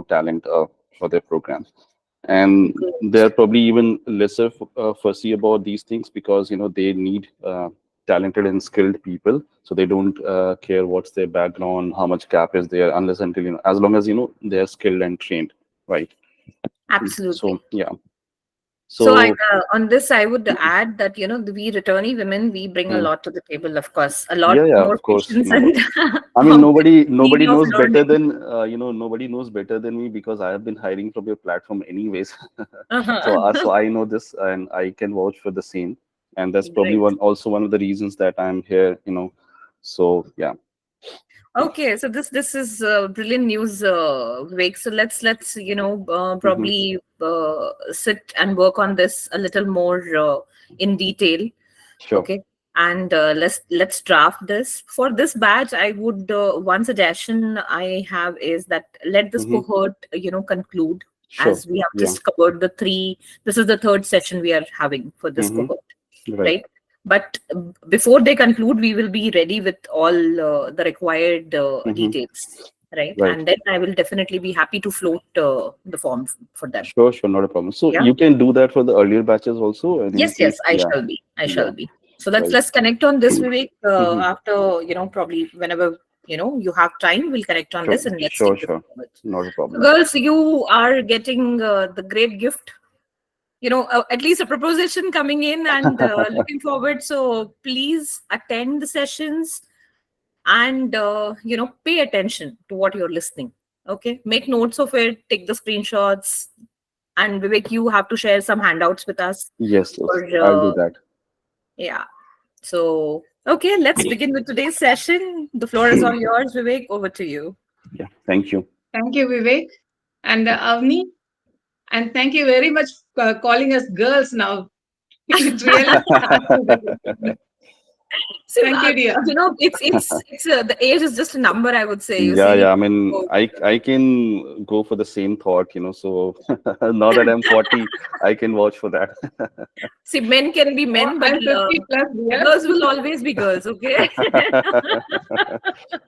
talent for their programs. And they're probably even lesser fussy about these things because they need talented and skilled people, so they don't care what's their background, how much gap is there, unless until as long as they're skilled and trained, right? So Absolutely. yeah. So So on this, I would add that, we returnee women, we bring a mm, lot to the table, of course, a yeah, lot yeah, more of course, patience and I mean, um, nobody need of knows better learning. than nobody knows better than me because I have been hiring from your platform anyways. Uh-huh. So I know this and I can vouch for the same, and that's probably Great. one of the reasons that I'm here. So yeah. Okay, so this is brilliant news, Vivek. So let's Hmm. probably sit and work on this a little more in detail. Sure. Okay, and let's draft this for this batch. I would one suggestion I have is that let this Hmm. cohort conclude, Sure. as we have Yeah. just covered the three. This is the third session we are having for this Hmm. cohort, Right. right? But before they conclude, we will be ready with all the required Hmm. details, right? Right. And then I will definitely be happy to float the form for them. Sure. Sure. Not a problem. So Yeah. you can do that for the earlier batches also, and in Yes, yes, case, I yeah, shall be. I yeah, shall be. So let's right. let's connect on this, Vivek. Hmm. After probably whenever you have time, we'll connect on Sure. this and let's Sure. take this Sure. forward. Not a So, problem. girls, you are getting the great gift. At least a proposition coming in and looking forward. So please attend the sessions and pay attention to what you're listening. Okay, make notes of it, take the screenshots, and Vivek, you have to share some handouts with us. Yes. Yes. Or I'll do that. yeah. So okay, let's begin with today's session. The floor is all yours, Vivek. Over to you. Yeah. Thank you. Thank you, Vivek and Avni. And thank you very much for calling us girls now. It's really So, thank you, dear. it's the age is just a number, I would say. You Yeah, see. yeah. I mean, So, I can go for the same thought. So now that I'm 40, I can vouch for that. see, men can be Oh, men, but I'm 50 plus, dear. girls will always be girls. Okay.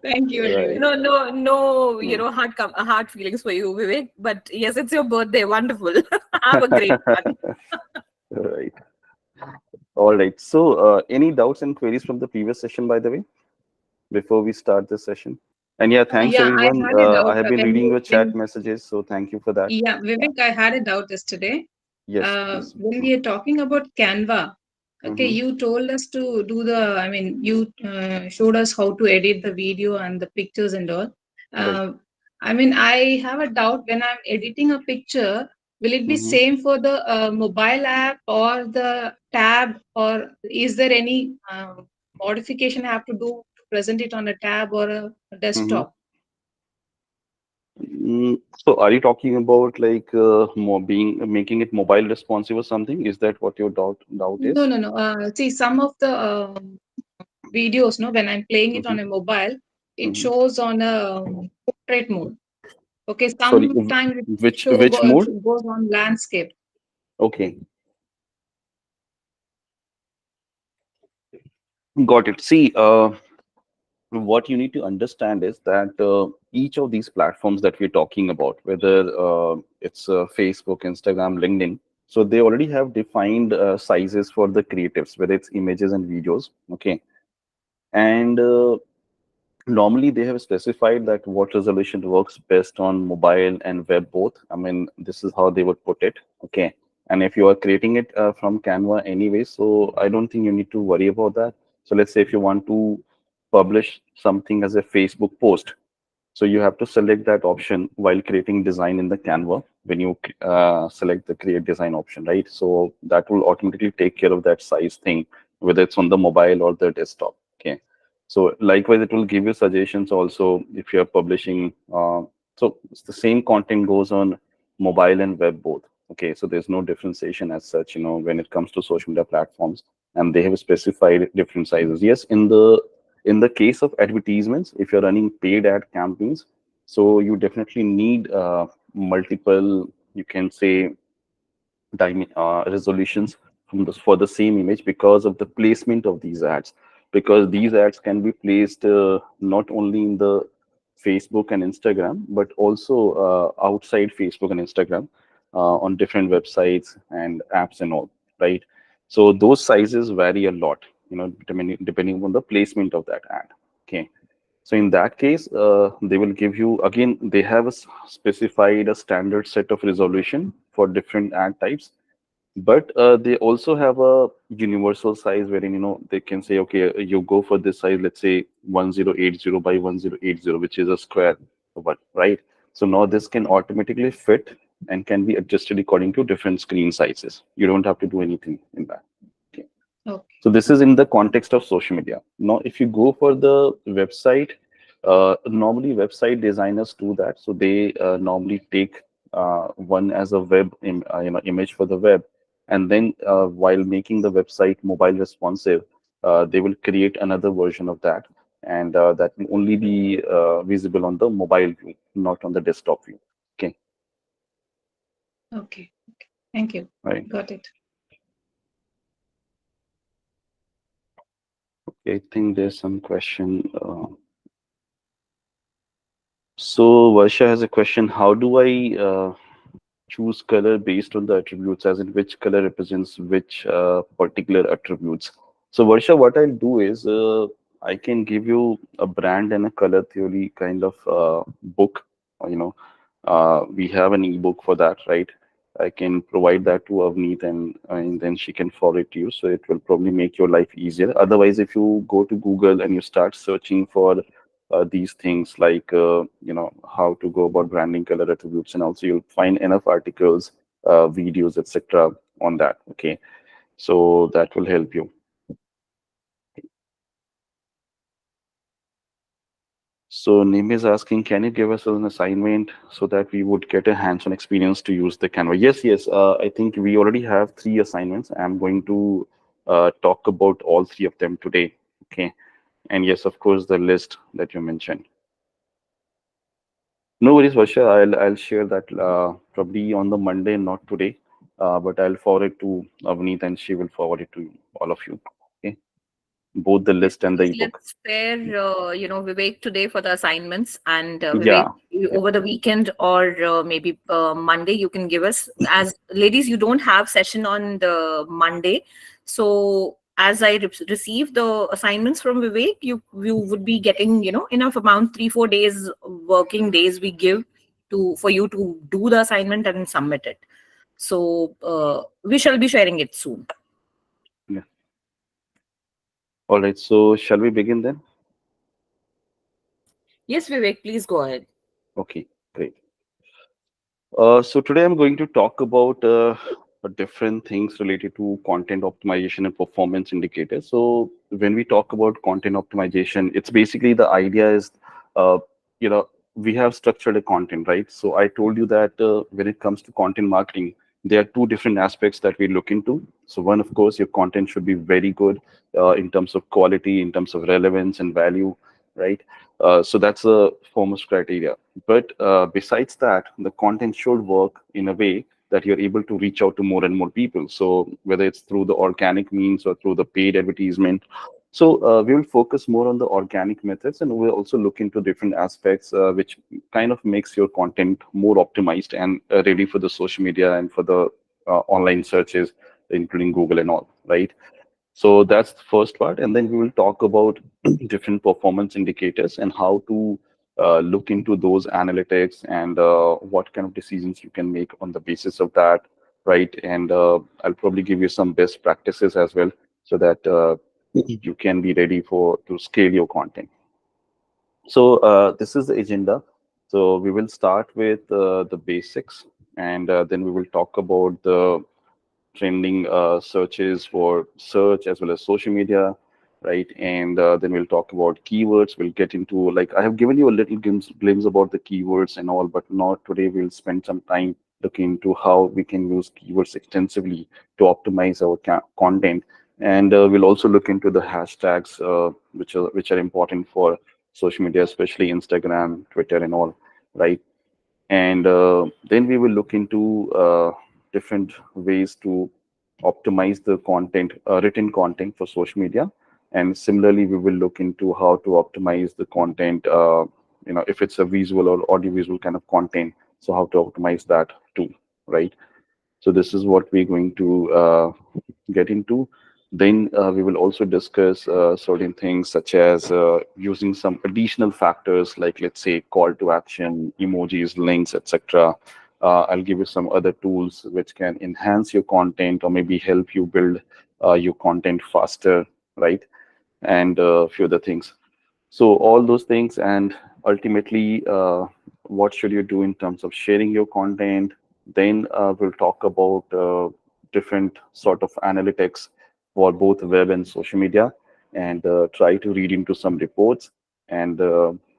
Thank you, Right. anyway. No, no, no. Mm. Hard feelings for you, Vivek. But yes, it's your birthday. Wonderful. Have a great one. Right. All right. So, any doubts and queries from the previous session, by the way, before we start this session? And yeah, thanks Yeah, I everyone. had a doubt I have been when reading you your chat when messages, so thank you for that. yeah, Yeah. Vivek, I had a doubt yesterday. Yes, please. When we are talking about Canva, okay, Mm-hmm. you told us to do I mean, you showed us how to edit the video and the pictures and all. Right. Uh, I mean, I have a doubt when I'm editing a picture, will it be Mm-hmm. same for the mobile app or the tab, or is there any modification I have to do to present it on a tab or a Mm-hmm. desktop? So are you talking about like more being making it mobile responsive or something? Is that what your doubt No, is? no, no. See, some of the videos, no, when I'm playing it Mm-hmm. on a mobile, it Mm-hmm. shows on a portrait mode. Okay, Sorry, sometimes it which mode? goes on landscape. Okay, got it. See, what you need to understand is that each of these platforms that we're talking about, whether it's Facebook, Instagram, LinkedIn, so they already have defined sizes for the creatives, whether it's images and videos. Okay, and normally they have specified that what resolution works best on mobile and web both. I mean, this is how they would put it. Okay, and if you are creating it from Canva anyway, so I don't think you need to worry about that. So let's say if you want to publish something as a Facebook post, so you have to select that option while creating design in the Canva when you select the create design option, right? So that will automatically take care of that size thing, whether it's on the mobile or the desktop. Okay. So likewise, it will give you suggestions also if you're publishing. So it's the same content goes on mobile and web both. Okay. So there's no differentiation as such, when it comes to social media platforms, and they have specified different sizes. Yes, in the case of advertisements, if you're running paid ad campaigns, so you definitely need multiple, you can say, resolutions for the same image because of the placement of these ads, because these ads can be placed not only in the Facebook and Instagram, but also outside Facebook and Instagram on different websites and apps and all, right? So those sizes vary a lot, depending on the placement of that ad. Okay. So in that case, they will give you, again, they have specified a standard set of resolution for different ad types, but they also have a universal size wherein, they can say, okay, you go for this size, let's say 1080 by 1080, which is a square, what, right? So now this can automatically fit and can be adjusted according to different screen sizes. You don't have to do anything in that. Okay. Okay. So this is in the context of social media. Now, if you go for the website, normally website designers do that. So they normally take one as a image for the web, and then while making the website mobile responsive, they will create another version of that, and that will only be visible on the mobile view, not on the desktop view. Okay, Okay. Thank you. right. Got it. Okay, I think there's some question. So Varsha has a question. How do I choose color based on the attributes, as in which color represents which particular attributes? So Varsha, what I'll do is I can give you a brand and a color theory kind of book. We have an ebook for that, right? I can provide that to Avneet, and then she can forward it to you. So it will probably make your life easier. Otherwise, if you go to Google and you start searching for these things like how to go about branding, color attributes, and also you'll find enough articles, videos, etc. on that. Okay, so that will help you. So Nim is asking, can you give us an assignment so that we would get a hands-on experience to use the Canva? Yes, yes. I think we already have 3 assignments. I'm going to talk about all 3 of them today. Okay, and yes, of course, the list that you mentioned. No worries, Varsha. I'll share that probably on the Monday, not today. But I'll forward it to Avneet, and she will forward it to all of you. Okay, both the Yes, list and the please ebook. let's spare, Vivek today for the assignments, and Vivek, Yeah, yeah, over the weekend or maybe Monday, you can give us. As ladies, you don't have session on the Monday, so as I receive the assignments from Vivek, you would be getting enough amount, 3-4 days working days we give to for you to do the assignment and submit it. So we shall be sharing it soon. yeah. All right. So shall we begin then? Yes, Vivek, please go ahead. Okay, great. So today I'm going to talk about different things related to content optimization and performance indicators. So when we talk about content optimization, it's basically the idea is, uh, you know, we have structured a content, right? So I told you that when it comes to content marketing, there are 2 different aspects that we look into. So one, of course, your content should be very good in terms of quality, in terms of relevance and value, right? So that's the foremost criteria. But besides that, the content should work in a way that you're able to reach out to more and more people. So whether it's through the organic means or through the paid advertisement. So we will focus more on the organic methods, and we'll also look into different aspects which kind of makes your content more optimized and ready for the social media and for the online searches, including Google and all, right? So that's the first part. And then we will talk about different performance indicators and how to look into those analytics and what kind of decisions you can make on the basis of that, right? And I'll probably give you some best practices as well so that you can be ready to scale your content. So this is the agenda. So we will start with the basics, and then we will talk about the trending searches for search as well as social media, right? And then we'll talk about keywords. We'll get into, like, I have given you a little glimpse about the keywords and all, but not today. We'll spend some time looking into how we can use keywords extensively to optimize our content. And we'll also look into the hashtags, which are important for social media, especially Instagram, Twitter, and all, right? And then we will look into different ways to optimize the content, written content for social media. And similarly, we will look into how to optimize the content if it's a visual or audiovisual kind of content, so how to optimize that too, right? So this is what we're going to get into. Then we will also discuss certain things such as using some additional factors like, let's say, call to action, emojis, links, etc. I'll give you some other tools which can enhance your content or maybe help you build your content faster, right? And a few other things. So all those things, and ultimately, what should you do in terms of sharing your content? Then we'll talk about different sort of analytics for both web and social media, and try to read into some reports. And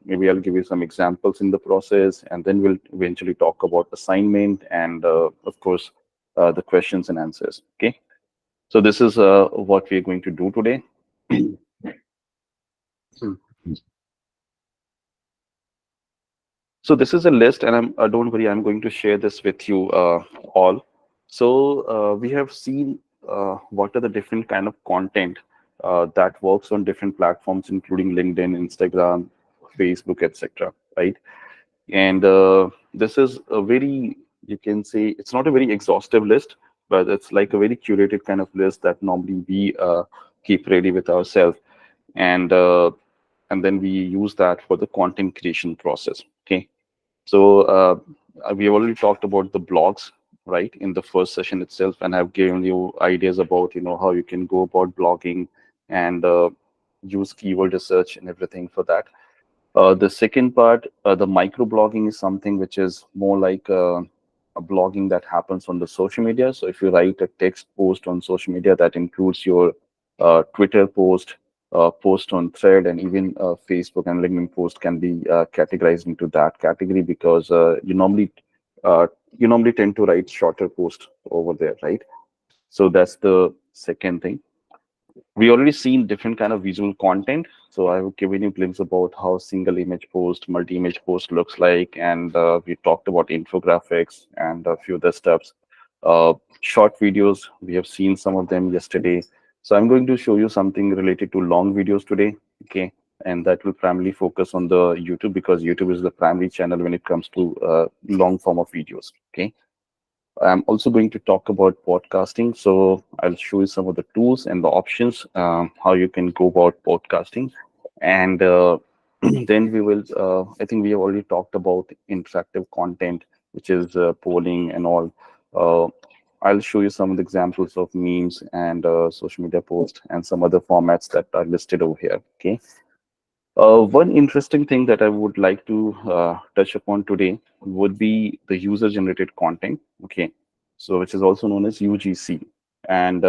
maybe I'll give you some examples in the process, and then we'll eventually talk about assignment and, of course, the questions and answers. Okay. So this is what we're going to do today. So this is a list, and don't worry, I'm going to share this with you all. So we have seen what are the different kind of content that works on different platforms, including LinkedIn, Instagram, Facebook, etc. Right? And this is a very, you can say, it's not a very exhaustive list, but it's like a very curated kind of list that normally we keep ready with ourselves, and uh, and then we use that for the content creation process. Okay. So we have already talked about the blogs, right, in the first session itself, and I've given you ideas about how you can go about blogging and use keyword research and everything for that. The second part, the microblogging, is something which is more like a blogging that happens on the social media. So if you write a text post on social media, that includes your Twitter post, post on thread, and even Facebook and LinkedIn post can be categorized into that category, because uh, you normally tend to write shorter posts over there, right? So that's the second thing. We already seen different kind of visual content, so I've given you a glimpse about how single image post, multi-image post looks like, and we talked about infographics and a few other steps. Short videos, we have seen some of them yesterday, so I'm going to show you something related to long videos today. Okay. And that will primarily focus on the YouTube, because YouTube is the primary channel when it comes to long form of videos. Okay. I'm also going to talk about podcasting. So I'll show you some of the tools and the options, how you can go about podcasting. And then we will, I think we have already talked about interactive content, which is polling and all. Uh, I'll show you some of the examples of memes and social media posts and some other formats that are listed over here. Okay. One interesting thing that I would like to touch upon today would be the user-generated content. Okay, so which is also known as UGC, and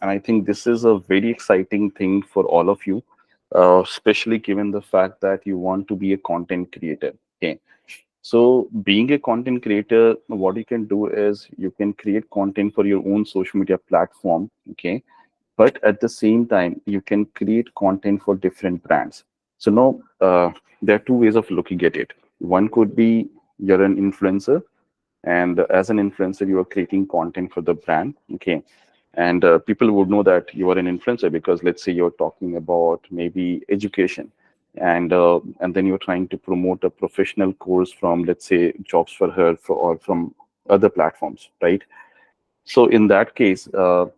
I think this is a very exciting thing for all of you, especially given the fact that you want to be a content creator. Okay, so being a content creator, what you can do is you can create content for your own social media platform. Okay, but at the same time you can create content for different brands. So now there are two ways of looking at it. One could be you're an influencer, and as an influencer you are creating content for the brand. Okay, and people would know that you are an influencer because, let's say, you're talking about maybe education, and then you're trying to promote a professional course from, let's say, Jobs for Her, or from other platforms, right? So in that case,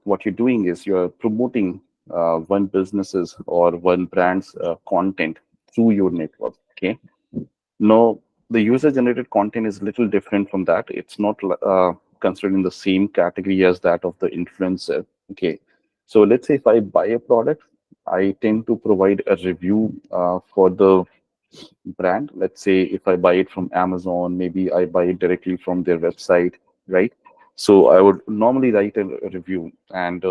what you're doing is you're promoting one business's or one brand's content through your network. Okay. Now, the user-generated content is little different from that. It's not considered in the same category as that of the influencer. Okay. So let's say if I buy a product, I tend to provide a review for the brand. Let's say if I buy it from Amazon, maybe I buy it directly from their website, right? So I would normally write a review, and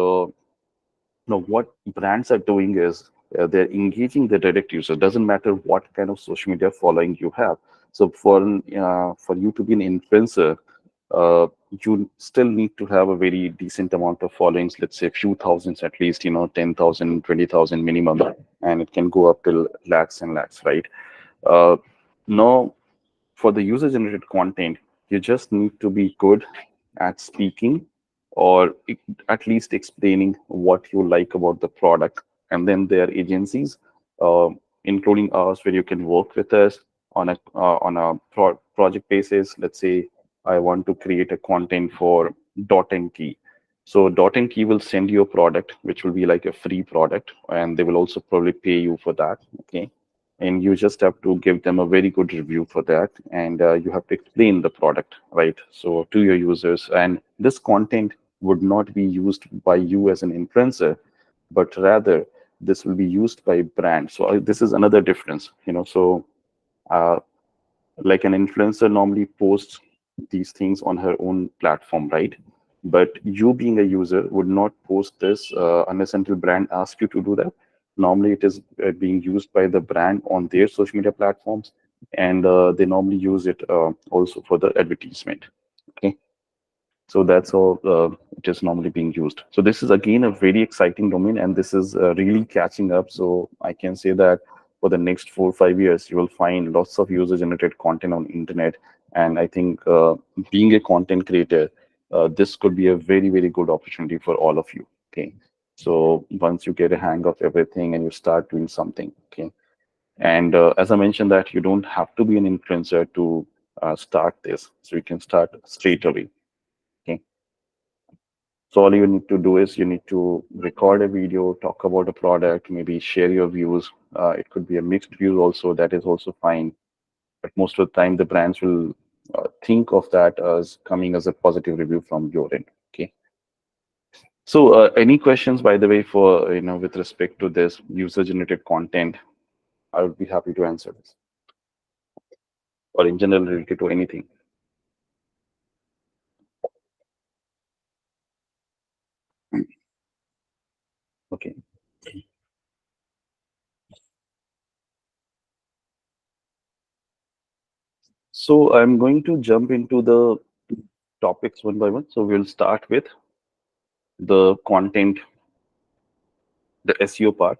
what brands are doing is they're engaging the direct user. Doesn't matter what kind of social media following you have. So for you to be an influencer, you still need to have a very decent amount of followings. Let's say a few thousands at least, 10,000, 20,000 minimum, and it can go up till lakhs and lakhs, right? Uh, Now, for the user generated content, you just need to be good at speaking, or at least explaining what you like about the product. And then there are agencies, uh, including ours, where you can work with us. on a project basis. Let's say I want to create a content for Dot and Key. So Dot and Key will send you a product, which will be like a free product, and they will also probably pay you for that. Okay, and you just have to give them a very good review for that, and you have to explain the product, right? So to your users, and this content would not be used by you as an influencer, but rather this will be used by brand. So this is another difference, so uh, like an influencer normally posts these things on her own platform, right? But you being a user would not post this unless until brand asks you to do that. Normally it is being used by the brand on their social media platforms, and they normally use it also for the advertisement. Okay, so that's how it is normally being used. So this is again a very exciting domain, and this is really catching up. So I can say that for the next 4 or 5 years, you will find lots of user-generated content on internet. And I think being a content creator, this could be a very, very good opportunity for all of you. Okay. So once you get a hang of everything and you start doing something, okay. And as I mentioned, that you don't have to be an influencer to start this. So you can start straight away. Okay. So all you need to do is you need to record a video, talk about a product, maybe share your views. It could be a mixed views also. That is also fine. But most of the time, the brands will think of that as coming as a positive review from your end. Okay. So any questions, by the way, for with respect to this user-generated content? I would be happy to answer this, or in general related to anything. Okay. So I'm going to jump into the topics one by one. So we'll start with the content, the SEO part.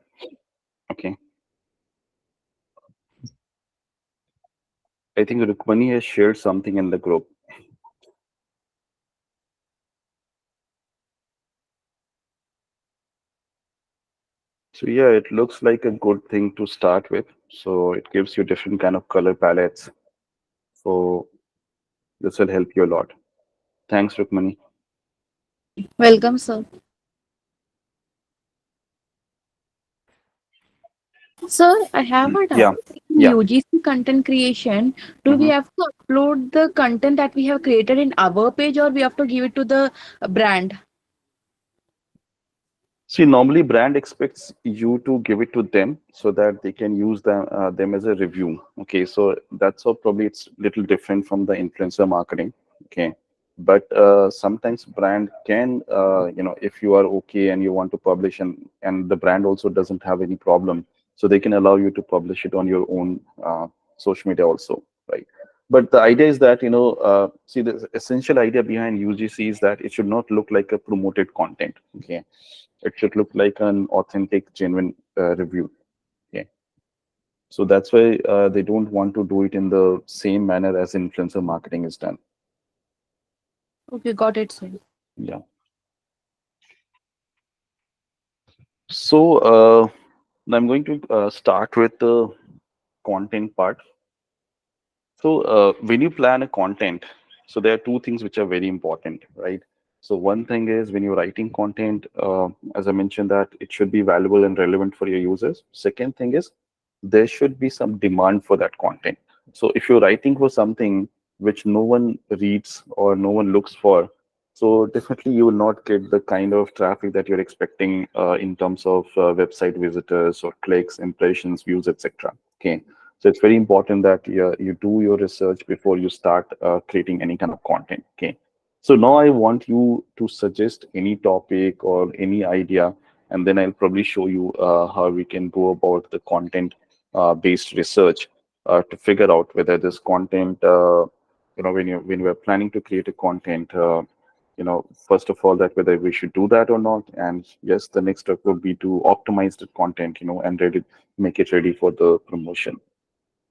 Okay. I think Rukmani has shared something in the group. So yeah, it looks like a good thing to start with. So it gives you different kind of color palettes. So this will help you a lot. Thanks, Rukmani. Welcome, sir. Sir, I have a doubt. Yeah, In yeah. UGC content creation, do we Mhm. have to upload the content that we have created in our page or we have to give it to the brand? See, normally brand expects you to give it to them so that they can use them as a review. Okay, so that's how probably it's little different from the influencer marketing. Okay, but sometimes brand can, if you are okay and you want to publish, and the brand also doesn't have any problem, so they can allow you to publish it on your own social media also, right? But the idea is that see, the essential idea behind UGC is that it should not look like a promoted content. Okay, it should look like an authentic, genuine review. Okay, so that's why they don't want to do it in the same manner as influencer marketing is done. Okay, got it, sir. Yeah. So I'm going to start with the content part. So when you plan a content, so there are two things which are very important, right? So one thing is when you're writing content, as I mentioned, that it should be valuable and relevant for your users. Second thing is there should be some demand for that content. So if you're writing for something which no one reads or no one looks for, so definitely you will not get the kind of traffic that you're expecting in terms of website visitors or clicks, impressions, views, etc. Okay, so it's very important that you do your research before you start creating any kind of content. Okay. So now I want you to suggest any topic or any idea, and then I'll probably show you how we can go about the content based research to figure out whether this content, when we're planning to create a content, first of all, that whether we should do that or not. And yes, the next step would be to optimize the content, and ready, make it ready for the promotion.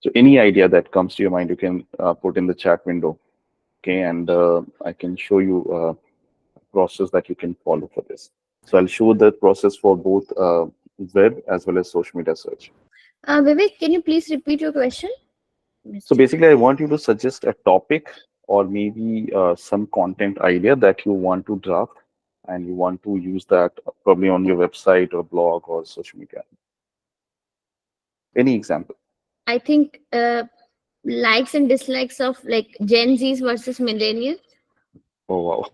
So any idea that comes to your mind, you can put in the chat window, okay? And I can show you a process that you can follow for this. So I'll show the process for both web as well as social media search. Vivek, can you please repeat your question? So Mr. basically, I want you to suggest a topic or maybe some content idea that you want to draft and you want to use that probably on your website or blog or social media. Any example? I think likes and dislikes of like Gen Zs versus millennials. Oh, wow.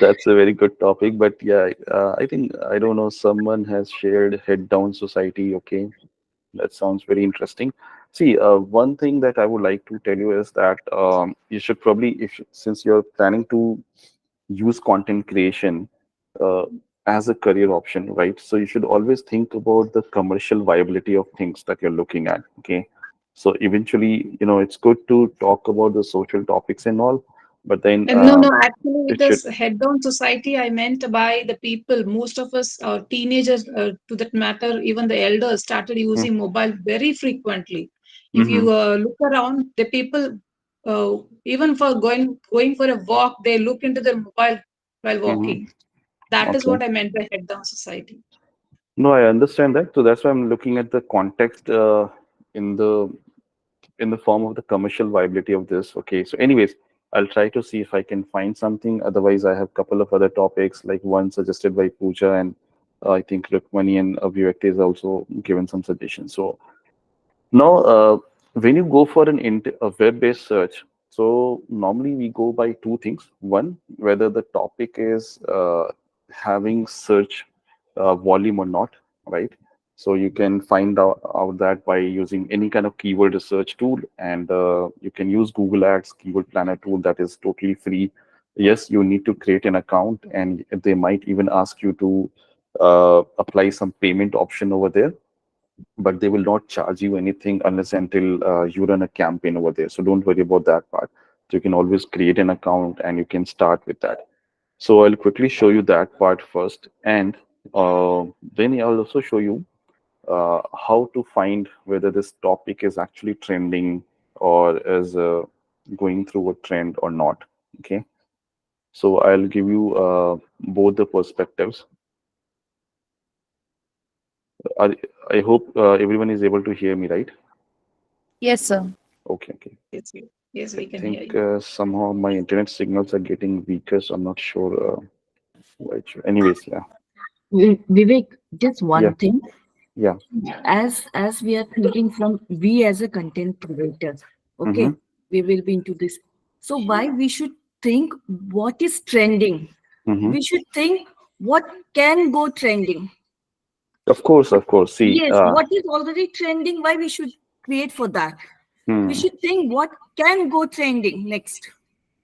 That's a very good topic. But yeah, I think, I don't know, someone has shared head down society. Okay. That sounds very interesting. See, one thing that I would like to tell you is that you should probably, if since you're planning to use content creation uh, as a career option, right? So you should always think about the commercial viability of things that you're looking at. Okay. So eventually, it's good to talk about the social topics and all, but then And no, no, actually, with it should. this head down society, I meant by the people. Most of us, teenagers, to that matter, even the elders, started using mobile very frequently. If Mm-hmm. you look around, the people, even for going for a walk, they look into their mobile while Mm-hmm. walking. That is Okay. what I meant by head down society. No, I understand that. So that's why I'm looking at the context in the in the form of the commercial viability of this. Okay. So, anyways, I'll try to see if I can find something. Otherwise, I have a couple of other topics, like one suggested by Pooja, and I think Rukmani and Abhivakti is also given some suggestions. So now, when you go for a web-based search, so normally we go by two things. One, whether the topic is having search volume or not, right? So you can find out that by using any kind of keyword research tool, and you can use Google Ads Keyword Planner tool that is totally free. Yes, you need to create an account, and they might even ask you to apply some payment option over there, but they will not charge you anything unless until you run a campaign over there. So don't worry about that part. So you can always create an account and you can start with that. So I'll quickly show you that part first, and then I'll also show you how to find whether this topic is actually trending or is going through a trend or not. Okay. So I'll give you both the perspectives. I, I hope everyone is able to hear me, right? Yes, sir. Okay, okay. Yes, yes, I we can hear think you. somehow my internet signals are getting weaker, so I'm not sure why. Anyways, yeah, Vivek, just yeah, one thing. yeah. As we are thinking from we as a content creator, Mm-hmm, okay, we will be into this. So why we should think what is trending? mm-hmm. We should think what can go trending. Of course, of course. See, Yes, what is already trending? Why we should create for that? We hmm. should think what can go trending next.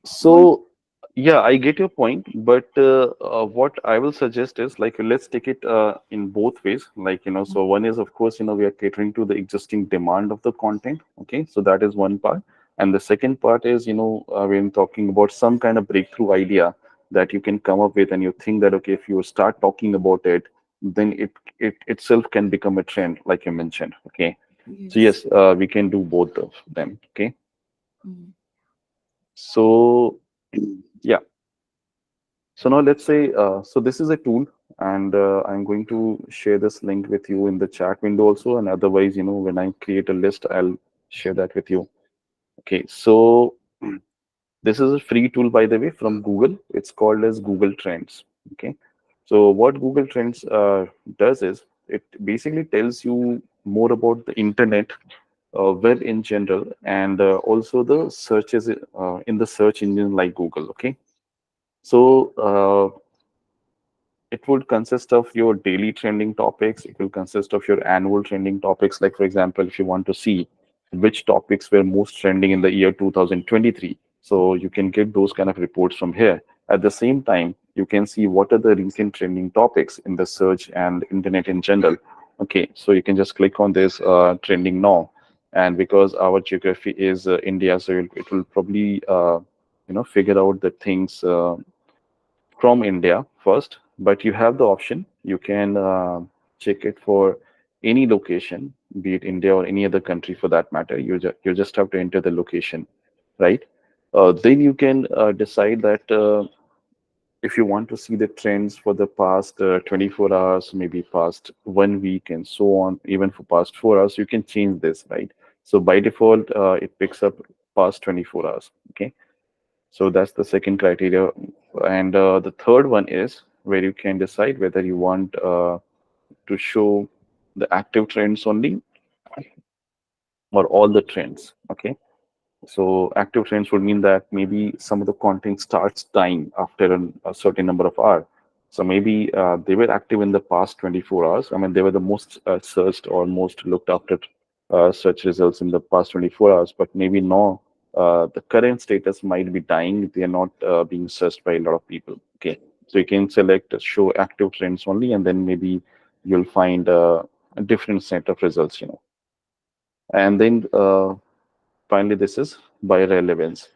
What? So, yeah, I get your point, but what I will suggest is like let's take it in both ways. Like, so one is of course, we are catering to the existing demand of the content. Okay, so that is one part. And the second part is, when talking about some kind of breakthrough idea that you can come up with, and you think that okay, if you start talking about it, then it itself can become a trend, like you mentioned. Okay, so Yes. yes, we can do both of them. Okay, Mm. so. Yeah. So now let's say, so this is a tool, and I'm going to share this link with you in the chat window also. And otherwise, when I create a list, I'll share that with you. Okay, so this is a free tool, by the way, from Google. It's called as Google Trends. Okay, so what Google Trends does is it basically tells you more about the internet, web in general, and also the searches in the search engine like Google. Okay, so it would consist of your daily trending topics. It will consist of your annual trending topics. Like, for example, if you want to see which topics were most trending in the year 2023, so you can get those kind of reports from here. At the same time, you can see what are the recent trending topics in the search and internet in general. Okay, so you can just click on this trending now. And because our geography is India, so it will probably figure out the things from India first, but you have the option. You can check it for any location, be it India or any other country for that matter. You just have to enter the location, right? Then you can decide that if you want to see the trends for the past 24 hours, maybe past 1 week, and so on, even for past 4 hours, you can change this, right? So by default, it picks up past 24 hours. Okay. So that's the second criteria. And the third one is where you can decide whether you want to show the active trends only or all the trends. Okay. So active trends would mean that maybe some of the content starts dying after a certain number of hours. So maybe they were active in the past 24 hours. I mean, they were the most searched or most looked after search results in the past 24 hours. But maybe now the current status might be dying. They are not being searched by a lot of people. Okay. So you can select show active trends only, and then maybe you'll find a different set of results, And then finally, this is by relevance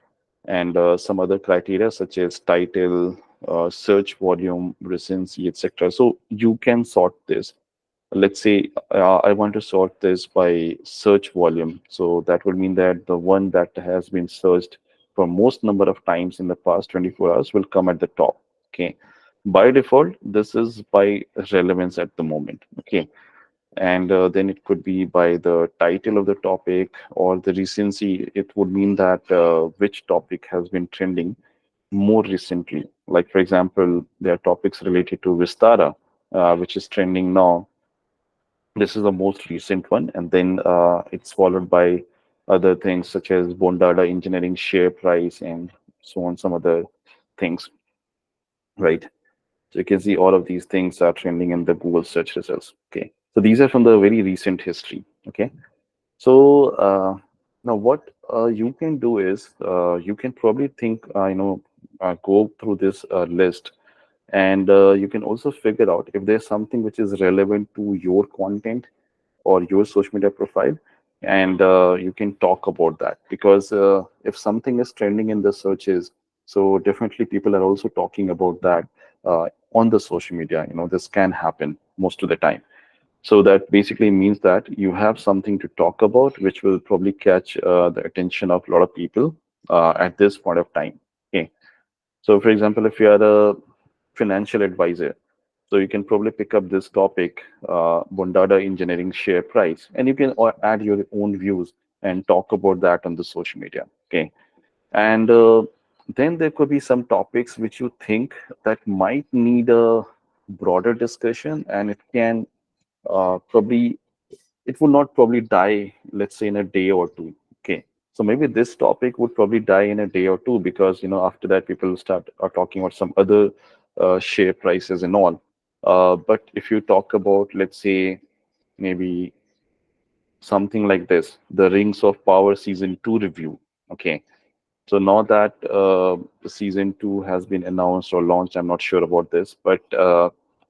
and some other criteria such as title, search volume, recency, etc. So you can sort this. Let's say I want to sort this by search volume. So that would mean that the one that has been searched for most number of times in the past 24 hours will come at the top. Okay. By default, this is by relevance at the moment. Okay, and then it could be by the title of the topic or the recency. It would mean that which topic has been trending more recently. Like, for example, there are topics related to Vistara, which is trending now. This is the most recent one, and then it's followed by other things such as Bondada engineering share price and so on, some other things, right? So you can see all of these things are trending in the Google search results. Okay, so these are from the very recent history. Okay, so now what you can do is you can probably think, go through this list, and you can also figure out if there's something which is relevant to your content or your social media profile, and you can talk about that, because if something is trending in the searches, so definitely people are also talking about that on the social media. This can happen most of the time. So that basically means that you have something to talk about, which will probably catch the attention of a lot of people at this point of time. Okay. So, for example, if you are a financial advisor, so you can probably pick up this topic, Bondada engineering share price, and you can add your own views and talk about that on the social media. Okay. And then there could be some topics which you think that might need a broader discussion, and it can probably it would not probably die, let's say, in a day or two. Okay. So maybe this topic would probably die in a day or two, because after that people start are talking about some other share prices and all. But if you talk about, let's say, maybe something like this, the Rings of Power season 2 review. Okay. So now that the season 2 has been announced or launched, I'm not sure about this, but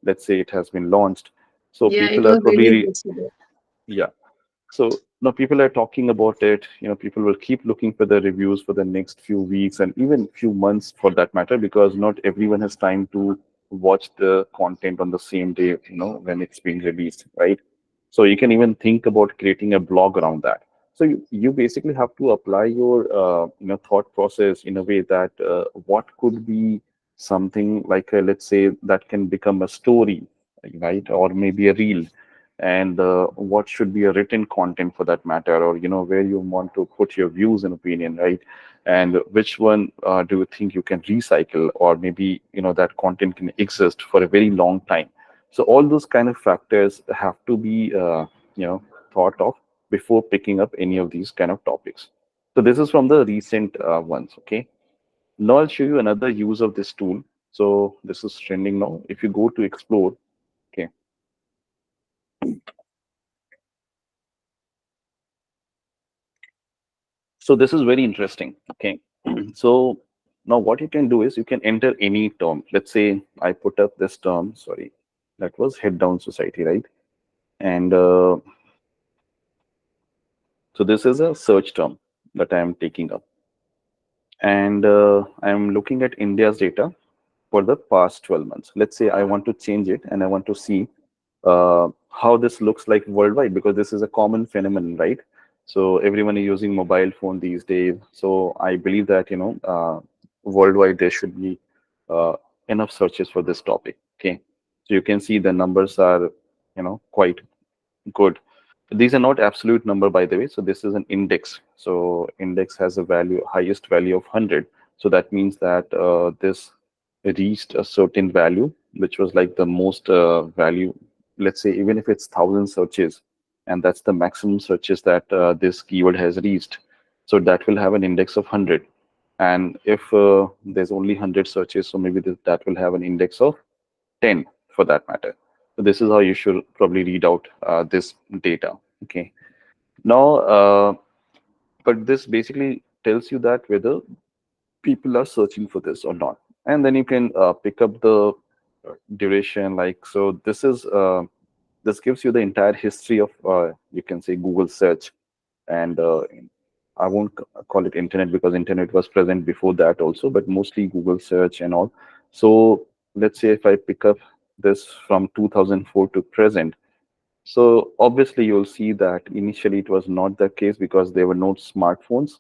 let's say it has been launched. So Yeah, it people are was probably, released yesterday. yeah. So now people are talking about it. People will keep looking for the reviews for the next few weeks and even few months for that matter, because not everyone has time to watch the content on the same day, when it's being released, right? So you can even think about creating a blog around that. So you basically have to apply your thought process in a way that what could be something like let's say that can become a story, right? Or maybe a reel, and what should be a written content for that matter, or where you want to put your views and opinion, right? And which one do you think you can recycle, or maybe that content can exist for a very long time. So all those kind of factors have to be thought of before picking up any of these kind of topics. So this is from the recent ones. Okay, now I'll show you another use of this tool. So this is trending now. If you go to explore, okay, so this is very interesting. Okay, so now what you can do is you can enter any term. Let's say I put up this term, sorry, that was head down society, right? And so this is a search term that I am taking up, and I'm looking at India's data for the past 12 months. Let's say I want to change it and I want to see how this looks like worldwide, because this is a common phenomenon, right? So everyone is using mobile phone these days. So I believe that, worldwide there should be uh, enough searches for this topic. Okay. So you can see the numbers are, quite good. These are not absolute number, by the way. So this is an index. So index has a value, highest value of 100. So that means that this reached a certain value, which was like the most value. Let's say even if it's 1,000 searches, and that's the maximum searches that this keyword has reached. So that will have an index of 100. And if there's only 100 searches, so maybe that will have an index of 10 for that matter. So this is how you should probably read out this data. Okay. Now, but this basically tells you that whether people are searching for this or not. And then you can pick up the duration. Like, so this gives you the entire history of, you can say, Google search. And I won't call it internet because internet was present before that also, but mostly Google search and all. So let's say if I pick up this from 2004 to present, so obviously you'll see that initially it was not the case because there were no smartphones.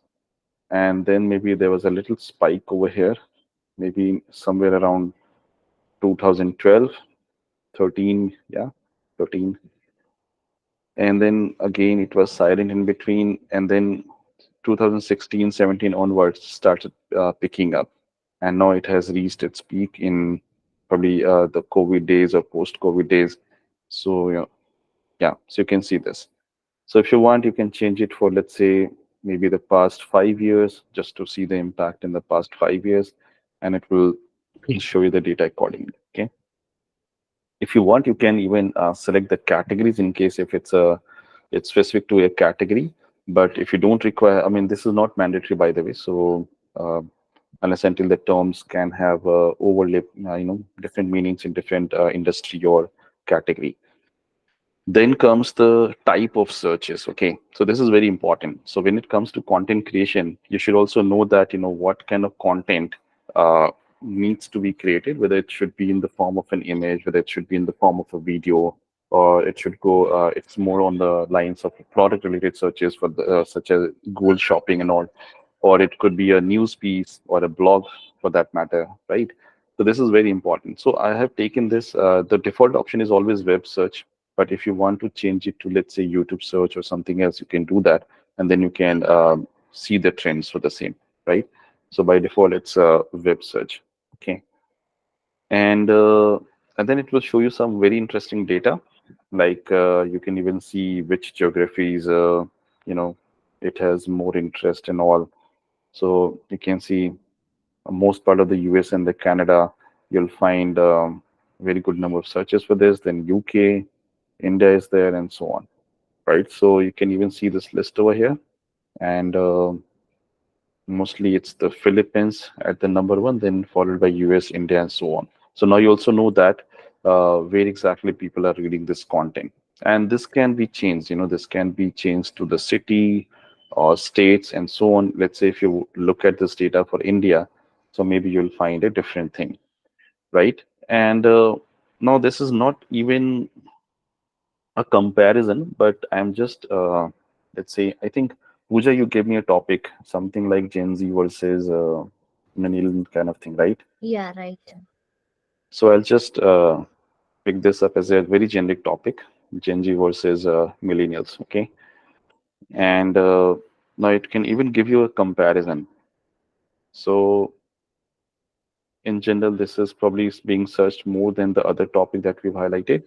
And then maybe there was a little spike over here, maybe somewhere around 2012, 13, yeah, 13. And then again, it was silent in between. And then 2016, 17 onwards started picking up. And now it has reached its peak in probably the COVID days or post-COVID days. So, yeah, so you can see this. So if you want, you can change it for, let's say, maybe the past 5 years, just to see the impact in the past 5 years, and it will show you the data accordingly. Okay. If you want, you can even select the categories in case if it's specific to a category. But if you don't require, I mean, this is not mandatory, by the way. So unless until the terms can have overlap, different meanings in different industry or category. Then comes the type of searches. Okay, so this is very important. So when it comes to content creation, you should also know that what kind of content uh, needs to be created, whether it should be in the form of an image, whether it should be in the form of a video, or it should go. It's more on the lines of product-related searches for such as Google Shopping and all, or it could be a news piece or a blog for that matter, right? So this is very important. So I have taken this. The default option is always web search, but if you want to change it to, let's say, YouTube search or something else, you can do that. And then you can see the trends for the same, right? So by default, it's web search. Okay. And, uh, and then it will show you some very interesting data. Like you can even see which geographies, it has more interest and all. So you can see most part of the US and the Canada, you'll find very good number of searches for this. Then UK, India is there, and so on, right? So you can even see this list over here, and mostly it's the Philippines at the number one, then followed by US, India, and so on. So now you also know that where exactly people are reading this content, and this can be changed. This can be changed to the city or states and so on. Let's say if you look at this data for India, so maybe you'll find a different thing, right? And now this is not even a comparison, but I'm just let's say I think Pooja, you gave me a topic, something like Gen Z versus millennial kind of thing, right? Yeah, right. So I'll just pick this up as a very generic topic, Gen Z versus millennials, okay? And now it can even give you a comparison. So in general, this is probably being searched more than the other topic that we've highlighted,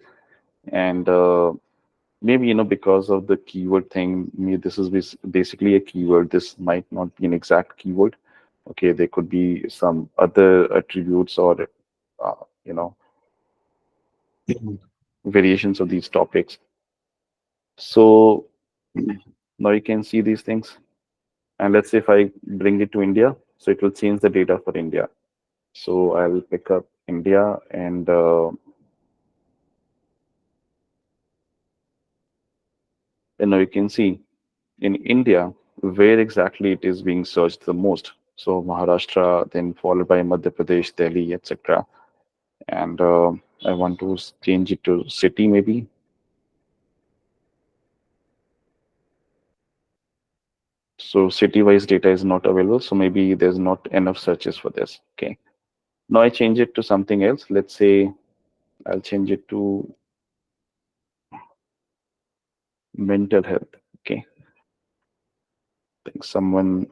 and maybe because of the keyword thing, this is basically a keyword. This might not be an exact keyword. Okay, there could be some other attributes or uh, you know variations of these topics. So now you can see these things, and let's say if I bring it to India, so it will change the data for India. So I'll pick up India, and now you can see in India where exactly it is being searched the most. So Maharashtra, then followed by Madhya Pradesh, Delhi, etc. And I want to change it to city maybe. So city-wise data is not available. So maybe there's not enough searches for this. Okay. Now I change it to something else. Let's say I'll change it to Mental health. Okay. I think someone,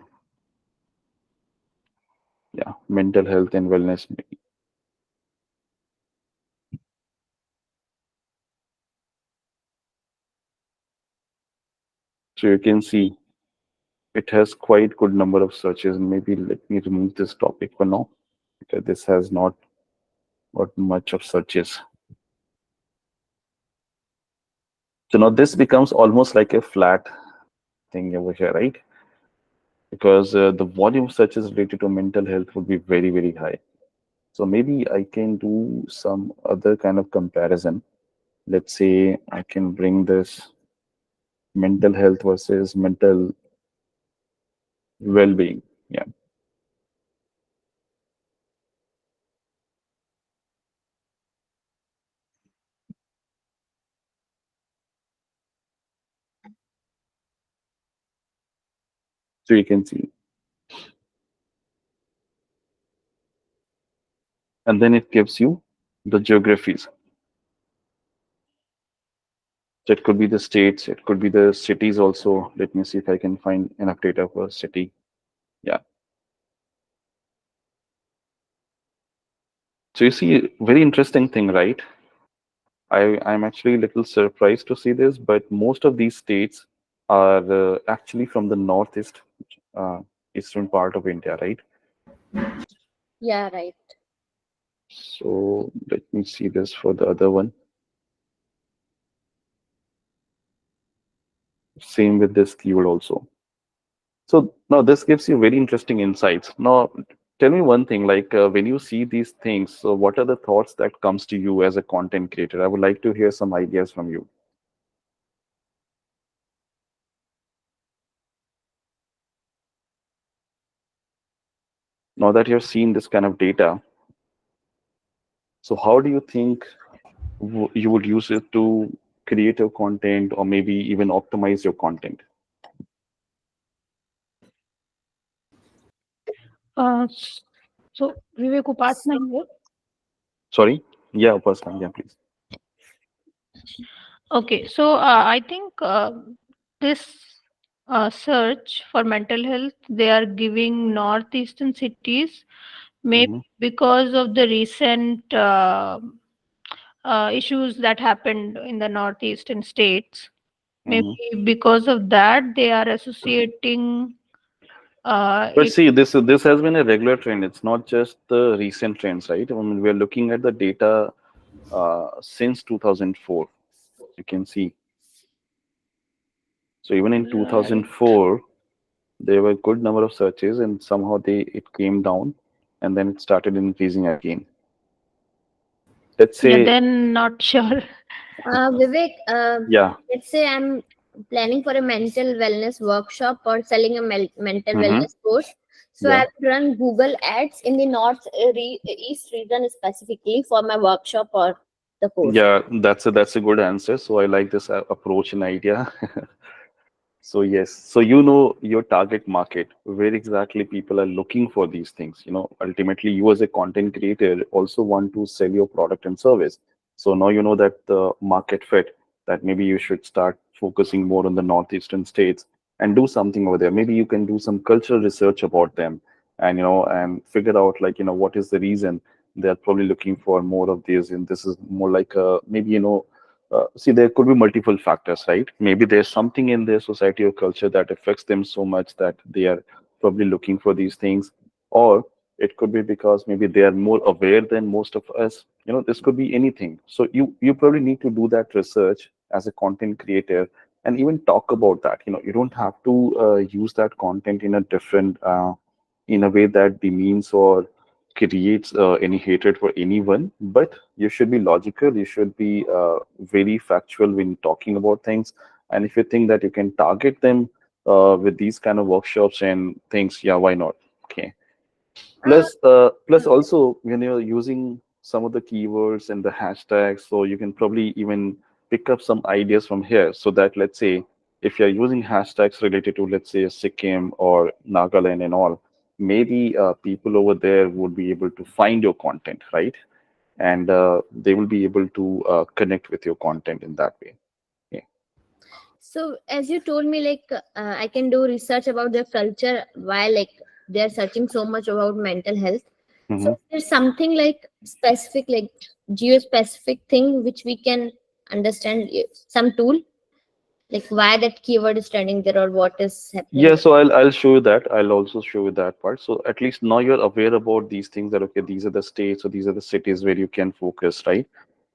yeah, mental health and wellness. So you can see it has quite good number of searches. Maybe let me remove this topic for now because this has not got much of searches. So now this becomes almost like a flat thing over here, right? Because the volume of searches related to mental health would be very, very high. So maybe I can do some other kind of comparison. Let's say I can bring this mental health versus mental well-being. Yeah. So you can see. And then it gives you the geographies. So it could be the states, it could be the cities also. Let me see if I can find enough data for a city. Yeah. So you see, very interesting thing, right? I'm actually a little surprised to see this, but most of these states are actually from the northeast, uh, eastern part of India, right? Yeah, right. So let me see this for the other one. Same with this keyword also. So now this gives you very interesting insights. Now, tell me one thing, like when you see these things, so what are the thoughts that comes to you as a content creator? I would like to hear some ideas from you. Now that you've seen this kind of data, so how do you think you would use it to create your content or maybe even optimize your content? S- so Vivek Upasna here. Sorry? Yeah, personal. Yeah, please. Okay, so I think this search for mental health, they are giving northeastern cities, maybe Mm-hmm. because of the recent issues that happened in the northeastern states. Maybe Mm-hmm. because of that, they are associating But it. see, this has been a regular trend. It's not just the recent trends, right? I mean, we're looking at the data since 2004. You can see. So even in Right. 2004, there were a good number of searches, and somehow it came down, and then it started increasing again. Let's Yeah, say, then not sure. Vivek, yeah. let's say I'm planning for a mental wellness workshop or selling a mental Mm-hmm. wellness course. So I Yeah. have to run Google Ads in the North East region specifically for my workshop or the course. Yeah, that's a good answer. So I like this approach and idea. So yes, so you know your target market, where exactly people are looking for these things. Ultimately, you as a content creator also want to sell your product and service. So now you know that the market fit, that maybe you should start focusing more on the northeastern states and do something over there. Maybe you can do some cultural research about them, and and figure out, like, what is the reason they're probably looking for more of this, and this is more like a maybe see, there could be multiple factors, right? Maybe there's something in their society or culture that affects them so much that they are probably looking for these things. Or it could be because maybe they are more aware than most of us. This could be anything. So you probably need to do that research as a content creator and even talk about that. You don't have to use that content in a different, in a way that demeans or creates any hatred for anyone, but you should be logical, you should be very factual when talking about things. And if you think that you can target them with these kind of workshops and things, yeah, why not? Okay. Uh, Plus also when you're using some of the keywords and the hashtags, so you can probably even pick up some ideas from here, so that, let's say, if you're using hashtags related to, let's say, Sikkim or Nagaland and all, maybe people over there would be able to find your content, right? And they will be able to connect with your content in that way. Yeah. So as you told me, like I can do research about their culture while like they're searching so much about mental health. So Hmm. there's something like specific, like geo-specific thing which we can understand, some tool like why that keyword is trending there or what is happening Yeah, there. so I'll show you that. I'll also show you that part. So at least now you're aware about these things that okay, these are the states or these are the cities where you can focus, right?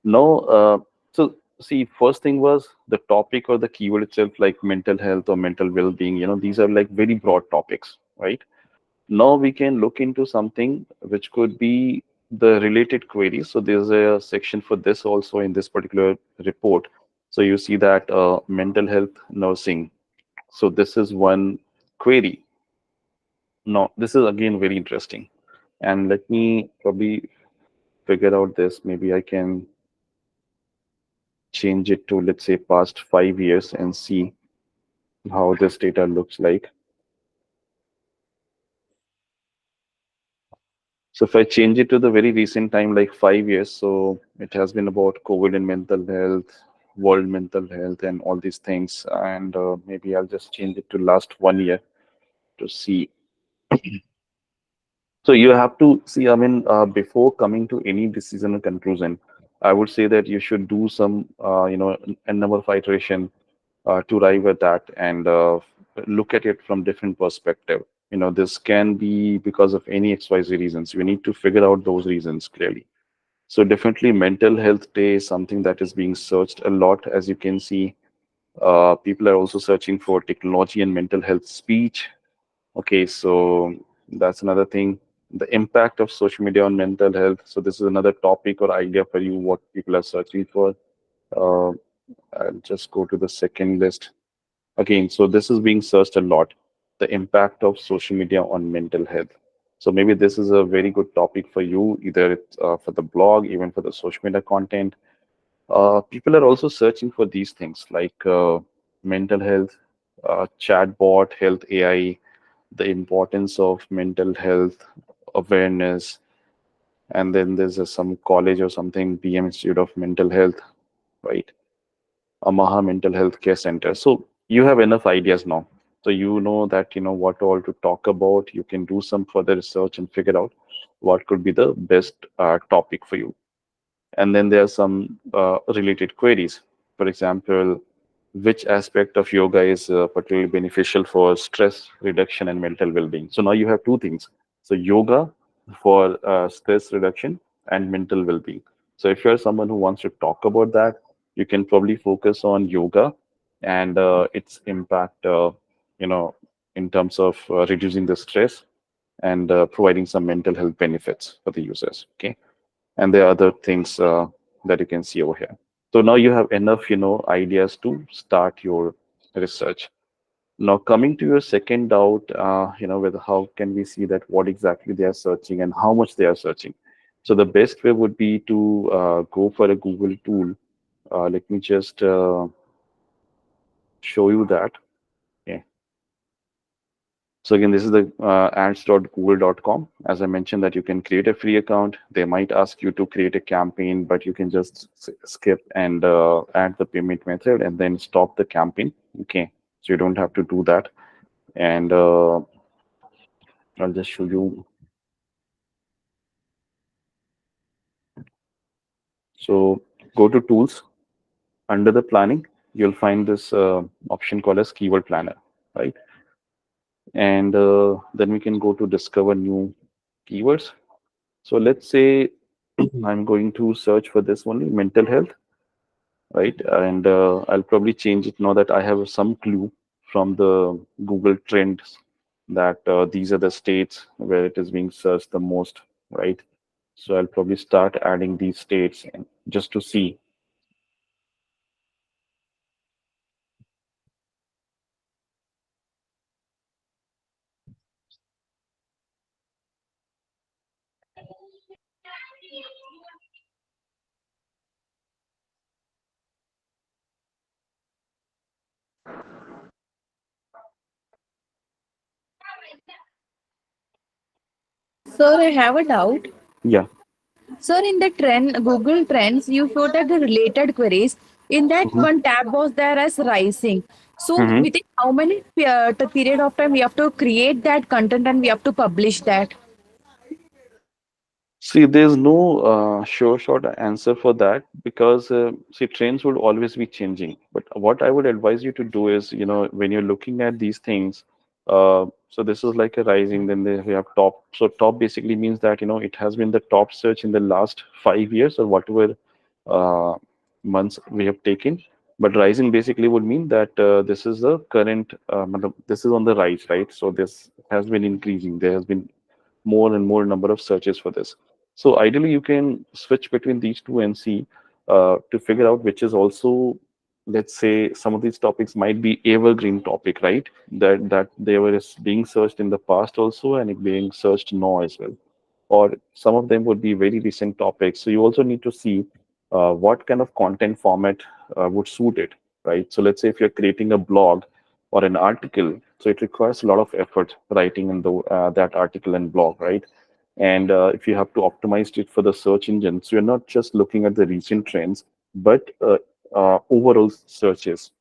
Now, so see, first thing was the topic or the keyword itself, like mental health or mental well-being. These are like very broad topics, right? Now we can look into something which could be the related queries. So there's a section for this also in this particular report. So you see that mental health nursing. So this is one query. Now this is again very interesting. And let me probably figure out this. Maybe I can change it to, let's say, past 5 years and see how this data looks like. So if I change it to the very recent time, like 5 years, so it has been about COVID and mental health, world mental health, and all these things. And maybe I'll just change it to last 1 year to see. So you have to see, I mean, before coming to any decision or conclusion, I would say that you should do some, a number of iteration to arrive at that and look at it from different perspective. This can be because of any XYZ reasons. We need to figure out those reasons clearly. So definitely mental health day is something that is being searched a lot. As you can see, people are also searching for technology and mental health speech. Okay, so that's another thing. The impact of social media on mental health. So this is another topic or idea for you, what people are searching for. Uh, I'll just go to the second list. Again, so this is being searched a lot, the impact of social media on mental health. So maybe this is a very good topic for you, either it's, for the blog, even for the social media content. People are also searching for these things like mental health, chatbot, health AI, the importance of mental health awareness, and then there's some college or something, PM Institute of Mental Health, right? Amaha Mental Health Care Center. So you have enough ideas now. So you know that you know what all to talk about. You can do some further research and figure out what could be the best topic for you. And then there are some related queries. For example, which aspect of yoga is particularly beneficial for stress reduction and mental well-being? So now you have two things. So yoga for stress reduction and mental well-being. So if you're someone who wants to talk about that, you can probably focus on yoga and its impact, you know, in terms of reducing the stress and providing some mental health benefits for the users. Okay, and there are other things that you can see over here. So now you have enough, ideas to start your research. Now coming to your second doubt, whether how can we see that what exactly they are searching and how much they are searching. So the best way would be to go for a Google tool. Let me just show you that. Okay. So again, this is the ads.google.com. As I mentioned that you can create a free account. They might ask you to create a campaign, but you can just skip and add the payment method and then stop the campaign. Okay, so you don't have to do that. And I'll just show you. So go to tools. Under the planning, you'll find this option called as keyword planner, right? And then we can go to discover new keywords. So let's say I'm going to search for this only, mental health, right? And I'll probably change it now that I have some clue from the Google Trends that these are the states where it is being searched the most, right? So I'll probably start adding these states just to see. Sir, I have a doubt. Yeah. Sir, in the trend, Google Trends, you showed that the related queries, In that Mhm. one tab was there as rising. So Mhm. within how many the period of time we have to create that content and we have to publish that? See, there's no sure short answer for that because see, trends would always be changing. But what I would advise you to do is, when you're looking at these things, so this is like a rising, then we have top. So top basically means that, it has been the top search in the last 5 years or whatever uh, months we have taken. But rising basically would mean that this is the current, this is on the rise, right? So this has been increasing. There has been more and more number of searches for this. So ideally, you can switch between these two and see to figure out which is also, let's say, some of these topics might be evergreen topic, right? That they were being searched in the past also and it being searched now as well, or some of them would be very recent topics. So you also need to see what kind of content format would suit it, right? So let's say if you're creating a blog or an article, so it requires a lot of effort writing in that article and blog, right? And if you have to optimize it for the search engine, so you're not just looking at the recent trends, but overall searches.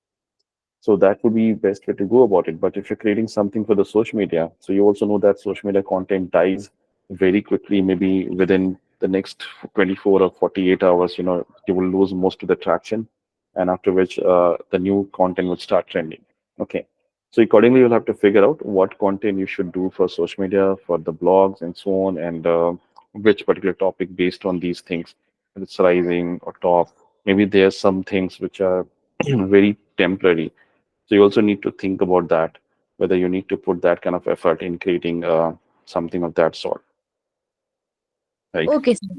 So that would be best way to go about it. But if you're creating something for the social media, so you also know that social media content dies very quickly, maybe within the next 24 or 48 hours, you will lose most of the traction. And after which the new content would start trending. Okay. So accordingly, you'll have to figure out what content you should do for social media, for the blogs and so on, and which particular topic based on these things. If it's rising or top. Maybe there's some things which are very temporary, so you also need to think about that, whether you need to put that kind of effort in creating something of that sort, right? Okay, sir.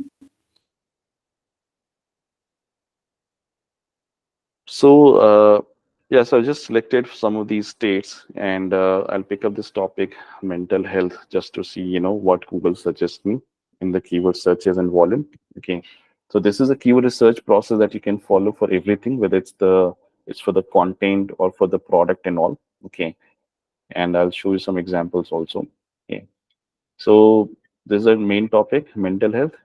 So, yes, I just selected some of these states and I'll pick up this topic, mental health, just to see, what Google suggests me in the keyword searches and volume. Okay. So this is a keyword research process that you can follow for everything, whether it's for the content or for the product and all. Okay. And I'll show you some examples also. Okay. So this is a main topic, mental health.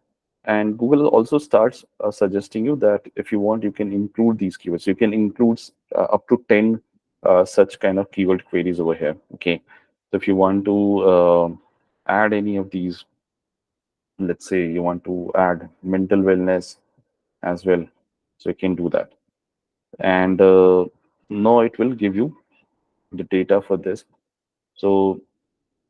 And Google also starts suggesting you that if you want, you can include these keywords. You can include up to 10 such kind of keyword queries over here. Okay. So if you want to add any of these, let's say you want to add mental wellness as well. So you can do that. And now it will give you the data for this. So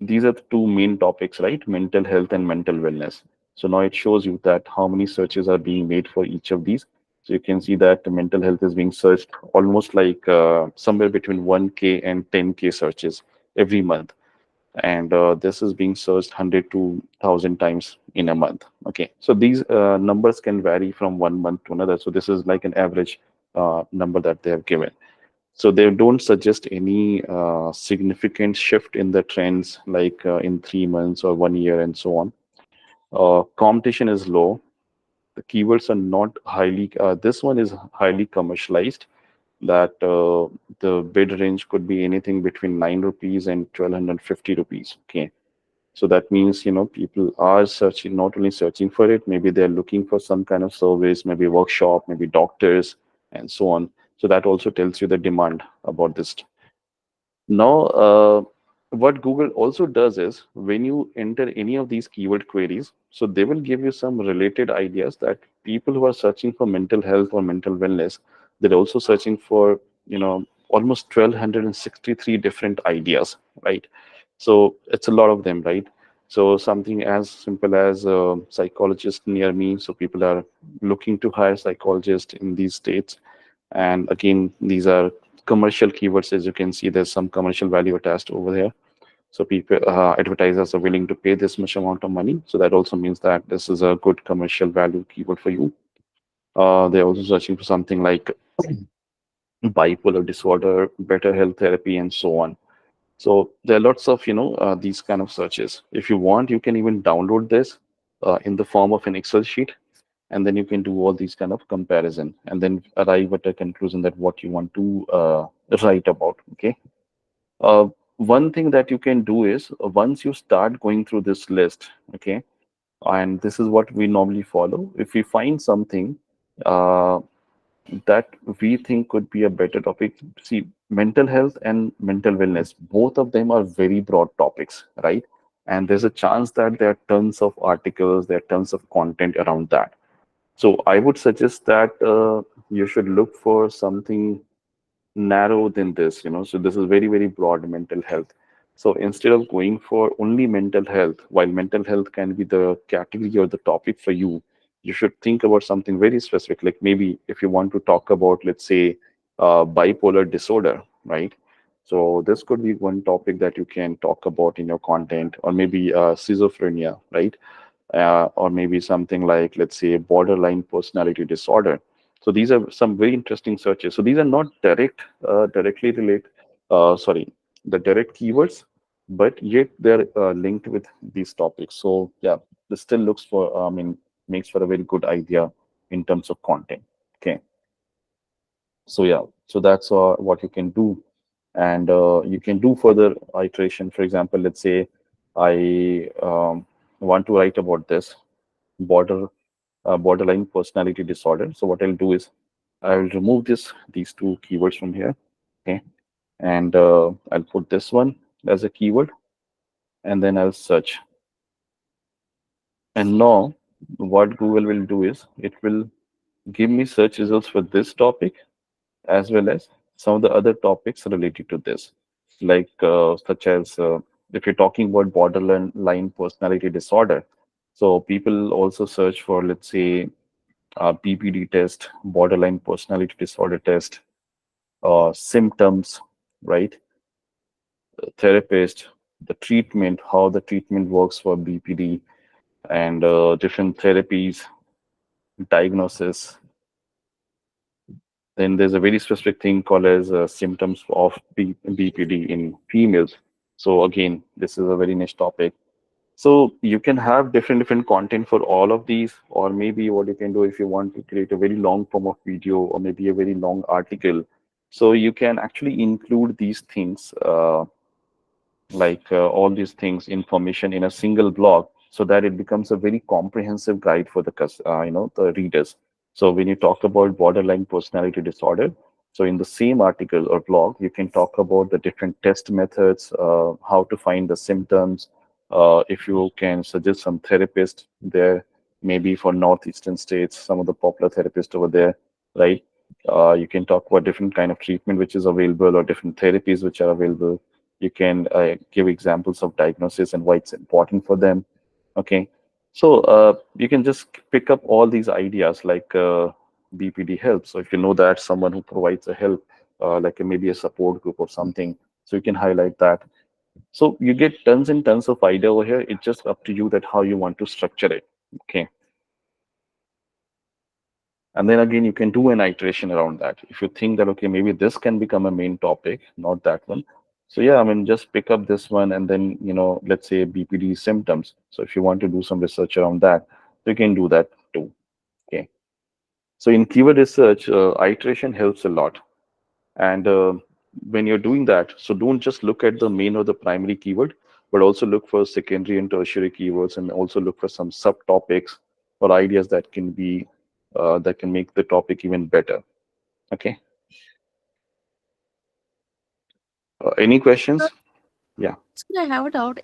these are the two main topics, right? Mental health and mental wellness. So now it shows you that how many searches are being made for each of these. So you can see that the mental health is being searched almost like somewhere between 1K and 10K searches every month. And this is being searched 100 to 1,000 times in a month. Okay. So these numbers can vary from one month to another. So this is like an average number that they have given. So they don't suggest any significant shift in the trends like in 3 months or 1 year and so on. Competition is low. The keywords are not highly, this one is highly commercialized, that the bid range could be anything between 9 rupees and 1250 rupees. Okay. So that means, people are searching, not only searching for it, maybe they're looking for some kind of service, maybe workshop, maybe doctors, and so on. So that also tells you the demand about this. Now, what Google also does is when you enter any of these keyword queries, so they will give you some related ideas that people who are searching for mental health or mental wellness, they're also searching for, almost 1,263 different ideas, right? So it's a lot of them, right? So something as simple as a psychologist near me. So people are looking to hire psychologists in these states. And again, these are commercial keywords. As you can see, there's some commercial value attached over there. So people, advertisers are willing to pay this much amount of money. So that also means that this is a good commercial value keyword for you. They're also searching for something like bipolar disorder, better health therapy, and so on. So there are lots of these kind of searches. If you want, you can even download this in the form of an Excel sheet, and then you can do all these kind of comparison, and then arrive at a conclusion that what you want to write about. Okay. One thing that you can do is once you start going through this list, okay, and this is what we normally follow. If we find something, uh, that we think could be a better topic. See, mental health and mental wellness, both of them are very broad topics, right? And there's a chance that there are tons of articles, there are tons of content around that. So I would suggest that you should look for something narrow than this, so this is very, very broad, mental health. So instead of going for only mental health, while mental health can be the category or the topic for you, you should think about something very specific, like maybe if you want to talk about, let's say, bipolar disorder, right? So this could be one topic that you can talk about in your content, or maybe schizophrenia, right? Or maybe something like, let's say, borderline personality disorder. So these are some very interesting searches. So these are not directly relate, sorry, the direct keywords, but yet they're linked with these topics. So yeah, this still looks for, I mean, makes for a very good idea in terms of content. Okay. So yeah, so that's what you can do, and you can do further iteration. For example, let's say I want to write about this border borderline personality disorder. So what I'll do is I'll remove these two keywords from here, okay, and I'll put this one as a keyword, and then I'll search. And now what Google will do is it will give me search results for this topic as well as some of the other topics related to this, like such as if you're talking about borderline personality disorder. So people also search for, let's say, BPD test, borderline personality disorder test, symptoms, right? Therapist, the treatment, how the treatment works for BPD, and different therapies, diagnosis. Then there's a very specific thing called as symptoms of BPD in females. So again, this is a very niche topic. So you can have different content for all of these, or maybe what you can do if you want to create a very long form of video or maybe a very long article. So you can actually include these things, like all these things, information in a single blog, so that it becomes a very comprehensive guide for the readers. So when you talk about borderline personality disorder, so in the same article or blog, you can talk about the different test methods, how to find the symptoms, if you can suggest some therapist there, maybe for northeastern states, some of the popular therapists over there, right? You can talk about different kind of treatment which is available or different therapies which are available. You can give examples of diagnosis and why it's important for them. Okay, so you can just pick up all these ideas like BPD help. So if you know that someone who provides a help, like maybe a support group or something, so you can highlight that. So you get tons and tons of idea over here. It's just up to you that how you want to structure it. Okay. And then again, you can do an iteration around that. If you think that, okay, maybe this can become a main topic, not that one. So yeah, I mean, just pick up this one and then, let's say BPD symptoms. So if you want to do some research around that, you can do that too. Okay. So in keyword research, iteration helps a lot. And when you're doing that, so don't just look at the main or the primary keyword, but also look for secondary and tertiary keywords, and also look for some subtopics or ideas that can be that can make the topic even better. Okay. Any questions? Yeah. Sir, I have a doubt.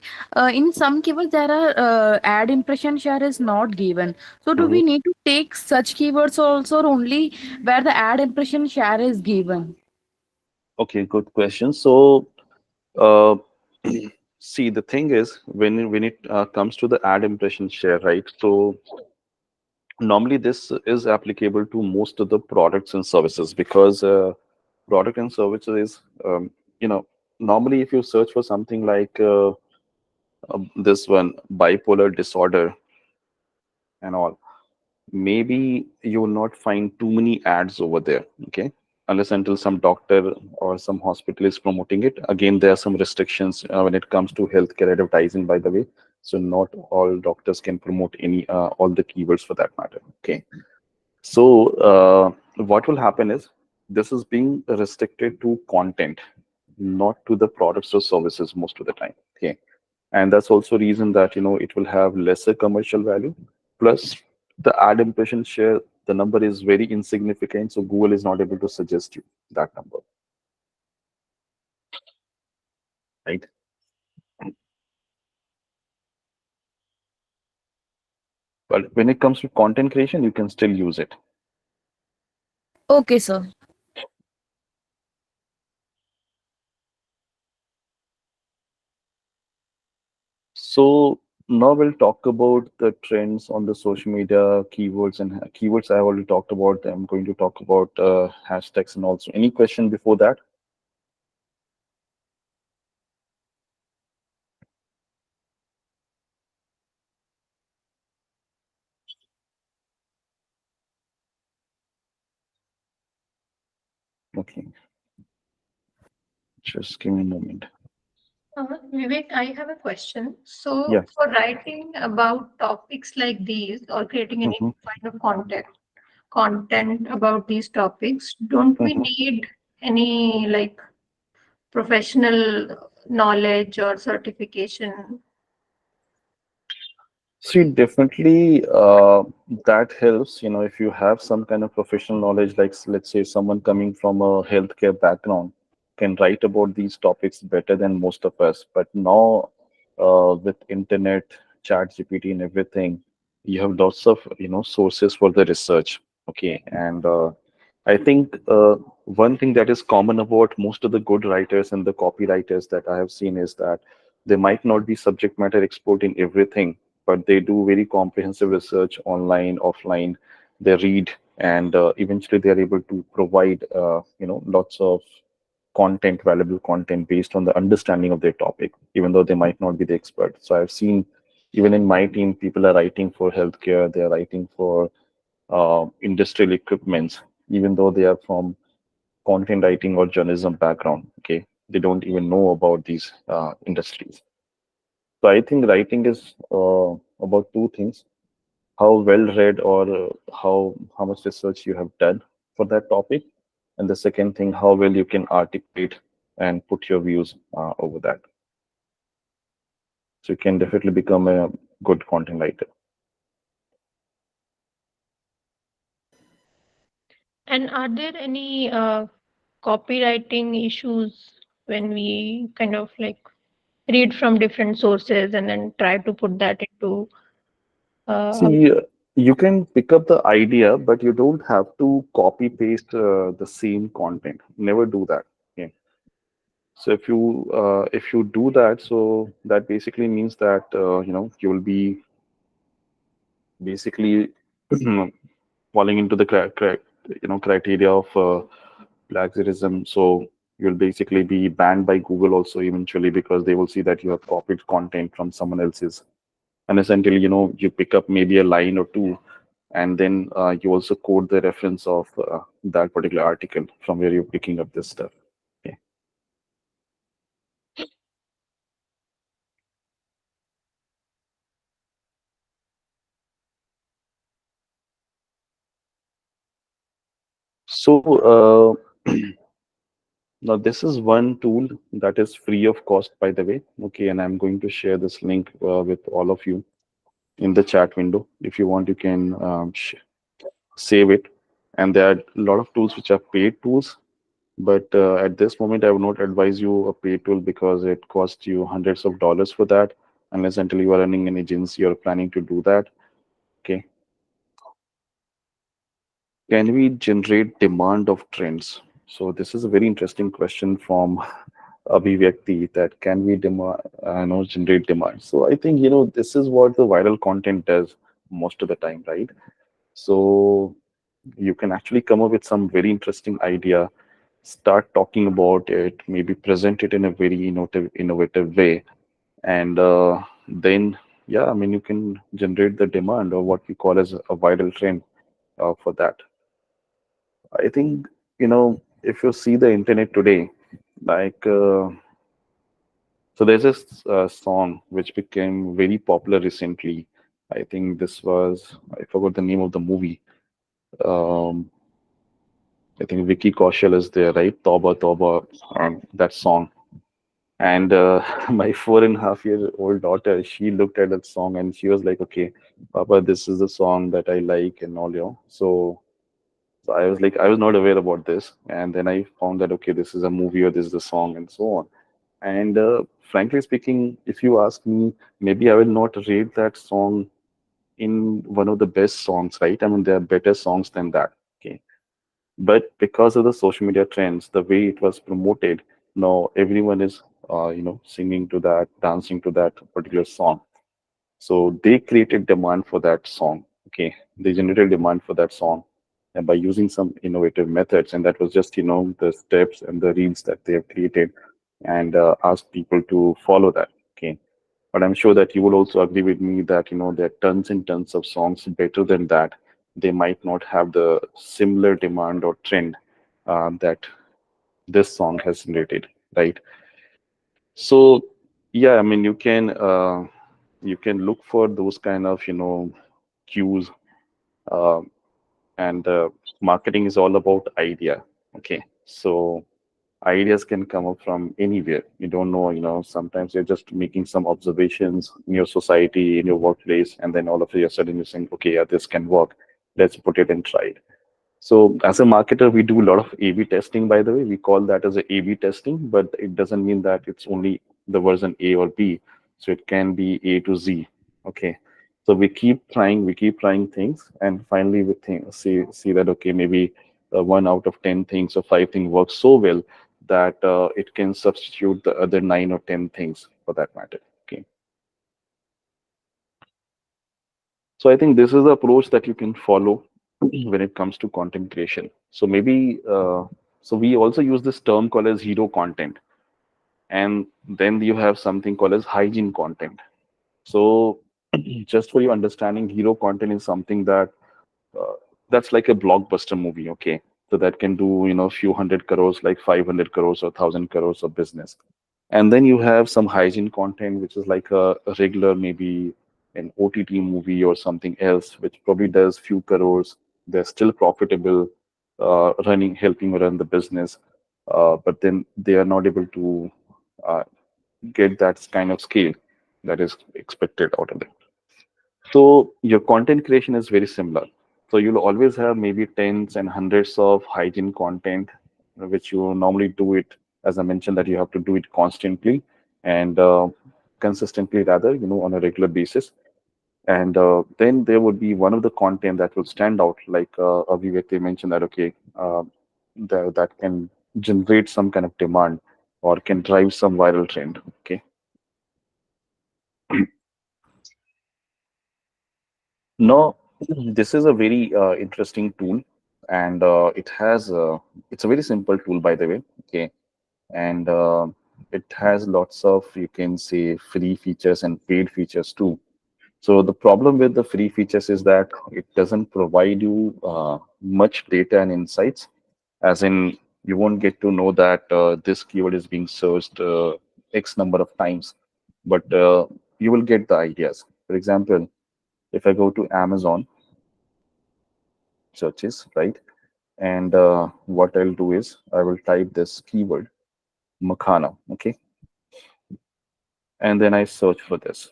In some keywords, there are ad impression share is not given. So, do we Mhm. need to take such keywords also, or only where the ad impression share is given? Okay, good question. So, uh, see, the thing is, when it comes to the ad impression share, right? So normally this is applicable to most of the products and services, because product and services is, normally if you search for something like this one, bipolar disorder and all, maybe you will not find too many ads over there. Okay, unless until some doctor or some hospital is promoting it. Again, there are some restrictions when it comes to healthcare advertising, by the way. So not all doctors can promote any all the keywords for that matter. Okay. So what will happen is this is being restricted to content, not to the products or services most of the time. Okay. And that's also reason that it will have lesser commercial value. Plus the ad impression share the number is very insignificant, so Google is not able to suggest you that number, right? But when it comes to content creation, you can still use it. Okay, sir. So now we'll talk about the trends on the social media, keywords and keywords. I already talked about. I'm going to talk about hashtags and also. Any question before that? Okay, just give me a moment. Vivek, I have a question. So, Yeah. for writing about topics like these or creating any Hmm. kind of content about these topics, don't we Hmm. need any like professional knowledge or certification? See, definitely that helps. If you have some kind of professional knowledge, like let's say someone coming from a healthcare background can write about these topics better than most of us. But now, with internet, chat GPT and everything, you have lots of, sources for the research. Okay. And I think one thing that is common about most of the good writers and the copywriters that I have seen is that they might not be subject matter expert in everything, but they do very comprehensive research online, offline. They read, and eventually they are able to provide, lots of content, valuable content based on the understanding of their topic, even though they might not be the expert. So I've seen even in my team, people are writing for healthcare, they're writing for industrial equipments, even though they are from content writing or journalism background. Okay, they don't even know about these industries. So I think writing is about two things: how well read or how much research you have done for that topic, and the second thing, how well you can articulate and put your views over that. So you can definitely become a good content writer. And are there any copywriting issues when we kind of like read from different sources and then try to put that into our See, you can pick up the idea, but you don't have to copy paste the same content. Never do that. Okay. So if you do that, so that basically means that you will be basically falling into the criteria of plagiarism. So you'll basically be banned by Google also eventually, because they will see that you have copied content from someone else's. Unless until you pick up maybe a line or two, and then you also quote the reference of that particular article from where you're picking up this stuff. Okay. So now this is one tool that is free of cost, by the way. Okay, and I'm going to share this link with all of you in the chat window. If you want, you can save it. And there are a lot of tools which are paid tools, but at this moment, I would not advise you a paid tool because it costs you hundreds of dollars for that, unless until you are running an agency or planning to do that. Okay. Can we generate demand of trends? So this is a very interesting question from Abhivyakti, that can we generate demand? So I think, this is what the viral content does most of the time, right? So you can actually come up with some very interesting idea, start talking about it, maybe present it in a very innovative way, and then, yeah, I mean, you can generate the demand, or what we call as a viral trend for that. I think, if you see the internet today, like, so there's this song which became very popular recently. I think this was, I forgot the name of the movie. Um, I think Vicky Kaushal is there, right? Toba Toba, that song. And my 4.5-year-old daughter, she looked at that song and she was like, "Okay, Papa, this is the song that I like and all, you know." So I was like, I was not aware about this, and then I found that okay, this is a movie or this is a song and so on. And frankly speaking, if you ask me, maybe I will not rate that song in one of the best songs, right? I mean, there are better songs than that. Okay. But because of the social media trends, the way it was promoted, now everyone is, singing to that, dancing to that particular song. So they created demand for that song. Okay. They generated demand for that song and by using some innovative methods. And that was just, the steps and the reels that they have created and asked people to follow that. Okay. But I'm sure that you will also agree with me that there are tons and tons of songs better than that. They might not have the similar demand or trend that this song has generated, right? So yeah, I mean you can look for those kind of cues, uh, and marketing is all about idea. Okay, so ideas can come up from anywhere. You don't know, sometimes you're just making some observations in your society, in your workplace, and then all of a sudden you're saying, okay, yeah, this can work. Let's put it and try it. So as a marketer, we do a lot of A/B testing, by the way. We call that as a A/B testing, but it doesn't mean that it's only the version A or B. So it can be A to Z. Okay. So we keep trying things, and finally we see that okay, maybe one out of 10 things or five things works so well that it can substitute the other nine or 10 things for that matter. Okay. So I think this is the approach that you can follow when it comes to content creation. So maybe so we also use this term called as hero content, and then you have something called as hygiene content. So just for your understanding, hero content is something uh, that's like a blockbuster movie. Okay, so that can do few hundred crores, like 500 crores or 1,000 crores of business. And then you have some hygiene content, which is like a regular, maybe an OTT movie or something else, which probably does few crores. They're still profitable, helping run the business, but then they are not able to uh, get that kind of scale that is expected out of it. So your content creation is very similar. So you'll always have maybe tens and hundreds of hygiene content, which you normally do it, as I mentioned, that you have to do it constantly and consistently, rather, on a regular basis. And then there would be one of the content that will stand out, like Avivek mentioned that, okay, that can generate some kind of demand or can drive some viral trend. Okay. No, this is a very interesting tool, and it's a very simple tool, by the way. Okay, and it has lots of, you can say, free features and paid features too. So the problem with the free features is that it doesn't provide you much data and insights, as in you won't get to know that this keyword is being searched X number of times, but you will get the ideas. For example, if I go to Amazon searches, right? And what I'll do is I will type this keyword Makhana, okay? And then I search for this.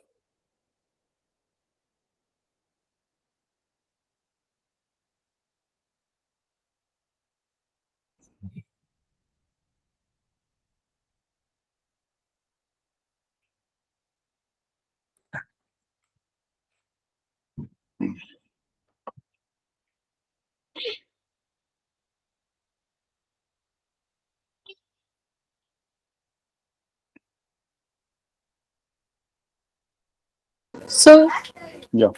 So, Yeah,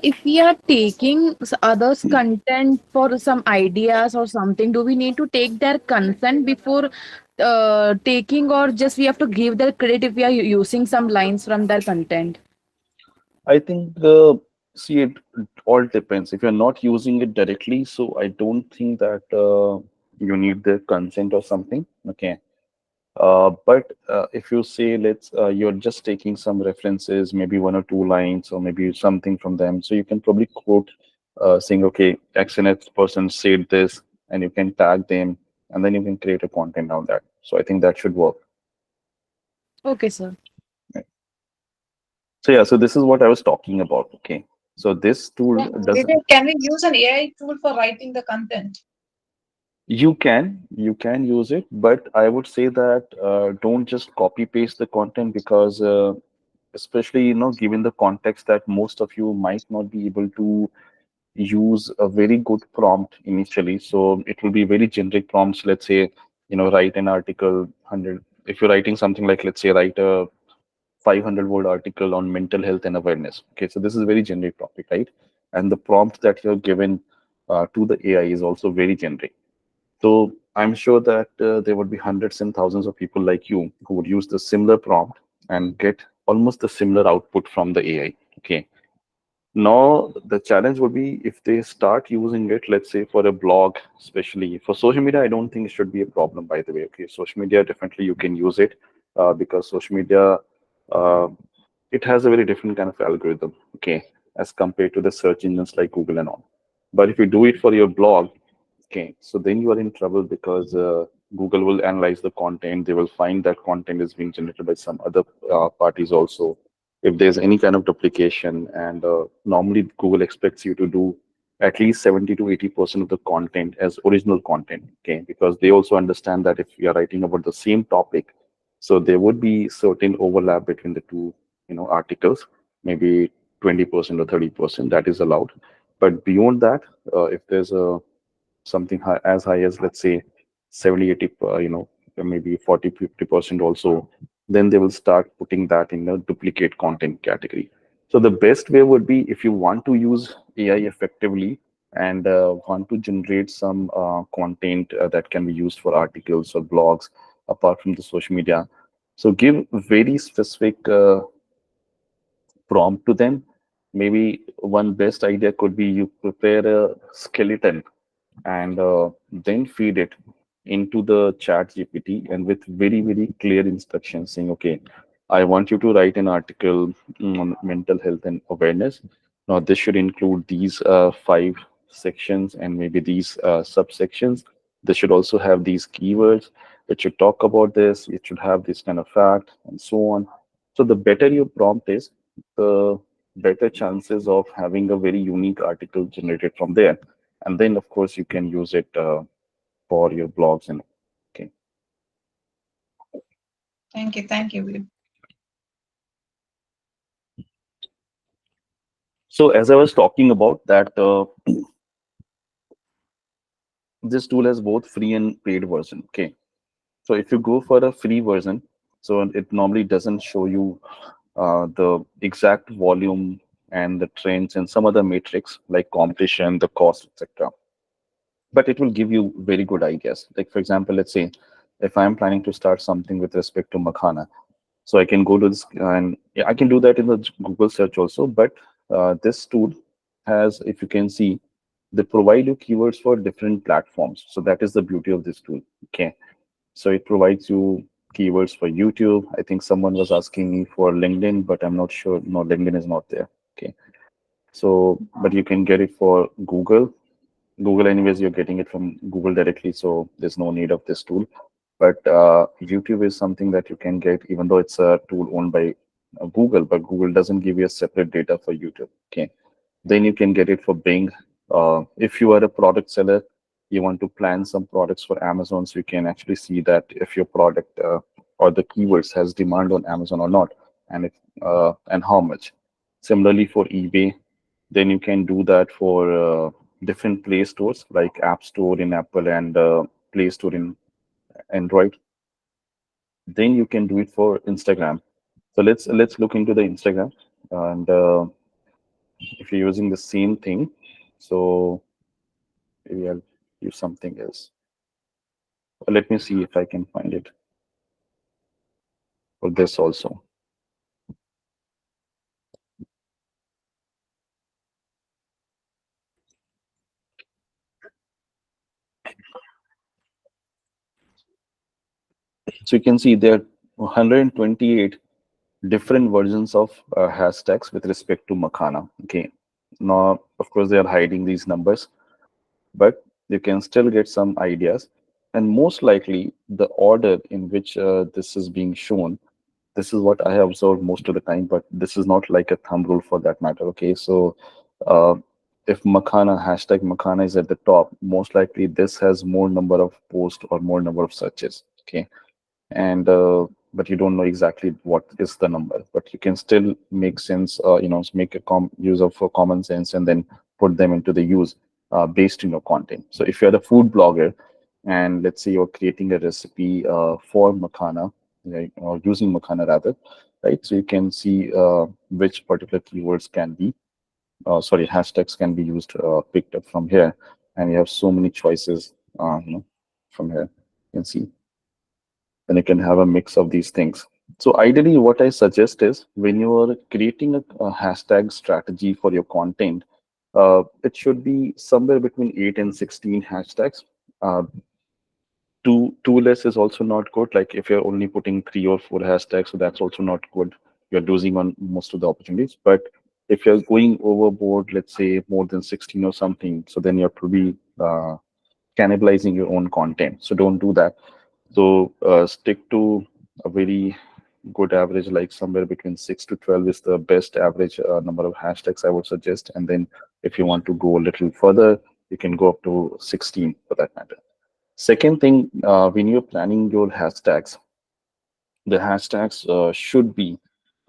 if we are taking others' content for some ideas or something, do we need to take their consent before taking, or just we have to give their credit if we are using some lines from their content? I think see it all depends. If you're not using it directly, so I don't think that you need the consent or something. Okay. But if you say you're just taking some references, maybe one or two lines, or maybe something from them, so you can probably quote saying, okay, X and X person said this, and you can tag them, and then you can create a content on that. So I think that should work. Okay, sir. Right. So yeah, so this is what I was talking about. Okay, so this tool Yeah, does. Vivek, can we use an AI tool for writing the content? You can use it, but I would say that don't just copy paste the content, because especially given the context that most of you might not be able to use a very good prompt initially, so it will be very generic prompts. Let's say write an article 100. If you're writing something like, let's say, write a 500-word article on mental health and awareness. Okay, so this is a very generic topic, right? And the prompt that you're given to the AI is also very generic. So I'm sure that there would be hundreds and thousands of people like you who would use the similar prompt and get almost the similar output from the AI. Okay. Now the challenge would be if they start using it, let's say for a blog, especially for social media. I don't think it should be a problem, by the way. Okay, social media definitely you can use it because social media uh, it has a very different kind of algorithm. Okay, as compared to the search engines like Google and all. But if you do it for your blog, okay, so then you are in trouble because Google will analyze the content. They will find that content is being generated by some other parties also. If there's any kind of duplication, and normally Google expects you to do at least 70 to 80% of the content as original content, okay, because they also understand that if you're writing about the same topic, so there would be certain overlap between the two, articles, maybe 20% or 30%, that is allowed. But beyond that, if there's a something as high as, let's say, 70 80 maybe 40 50% also, then they will start putting that in the duplicate content category. So the best way would be, if you want to use AI effectively and want to generate some content that can be used for articles or blogs apart from the social media, so give very specific prompt to them. Maybe one best idea could be you prepare a skeleton and then feed it into the chat GPT, and with very, very clear instructions saying, okay, I want you to write an article on mental health and awareness. Now, this should include these five sections and maybe these subsections. This should also have these keywords. It should talk about this. It should have this kind of fact and so on. So the better your prompt is, the better chances of having a very unique article generated from there. And then of course you can use it for your blogs and okay. Thank you, Vivek. So as I was talking about that, this tool has both free and paid version. Okay, so if you go for a free version, so it normally doesn't show you the exact volume and the trends and some other metrics like competition, the cost, etc., but it will give you very good ideas. Like, for example, let's say if I'm planning to start something with respect to makhana. So I can go to this, and yeah, I can do that in the Google search also. But this tool has, if you can see, they provide you keywords for different platforms. So that is the beauty of this tool. Okay. So it provides you keywords for YouTube. I think someone was asking me for LinkedIn, but I'm not sure. No, LinkedIn is not there. Okay. So, but you can get it for Google. Google, anyways, you're getting it from Google directly. So there's no need of this tool. But YouTube is something that you can get, even though it's a tool owned by Google, but Google doesn't give you a separate data for YouTube. Okay. Then you can get it for Bing. If you are a product seller, you want to plan some products for Amazon, so you can actually see that if your product or the keywords has demand on Amazon or not, and if and how much. Similarly for eBay, then you can do that for different Play stores like App Store in Apple and Play Store in Android. Then you can do it for Instagram. So let's look into the Instagram, and if you're using the same thing, so maybe I'll use something else. Let me see if I can find it for this also. So you can see there are 128 different versions of hashtags with respect to Makhana. Okay. Now, of course, they are hiding these numbers, but you can still get some ideas. And most likely, the order in which this is being shown This is what I have observed most of the time, but this is not like a thumb rule for that matter. Okay, so uh, if Makhana, hashtag Makhana is at the top, most likely this has more number of posts or more number of searches. Okay, and but you don't know exactly what is the number, but you can still make sense, make a use of common sense and then put them into the use based on your content. So if you're the food blogger and let's say you're creating a recipe for makhana, right, or using makhana rather, right, so you can see which particular keywords can be sorry, hashtags can be used, picked up from here, and you have so many choices, from here you can see. Then you can have a mix of these things. So ideally, what I suggest is when you are creating a hashtag strategy for your content, it should be somewhere between 8 and 16 hashtags. Uh, two less is also not good. Like if you're only putting 3 or 4 hashtags, so that's also not good. You're losing on most of the opportunities. But if you're going overboard, let's say more than 16 or something, so then you're probably cannibalizing your own content. So don't do that. So stick to a very good average, like somewhere between 6 to 12 is the best average number of hashtags I would suggest. And then if you want to go a little further, you can go up to 16 for that matter. Second thing, when you're planning your hashtags, the hashtags should be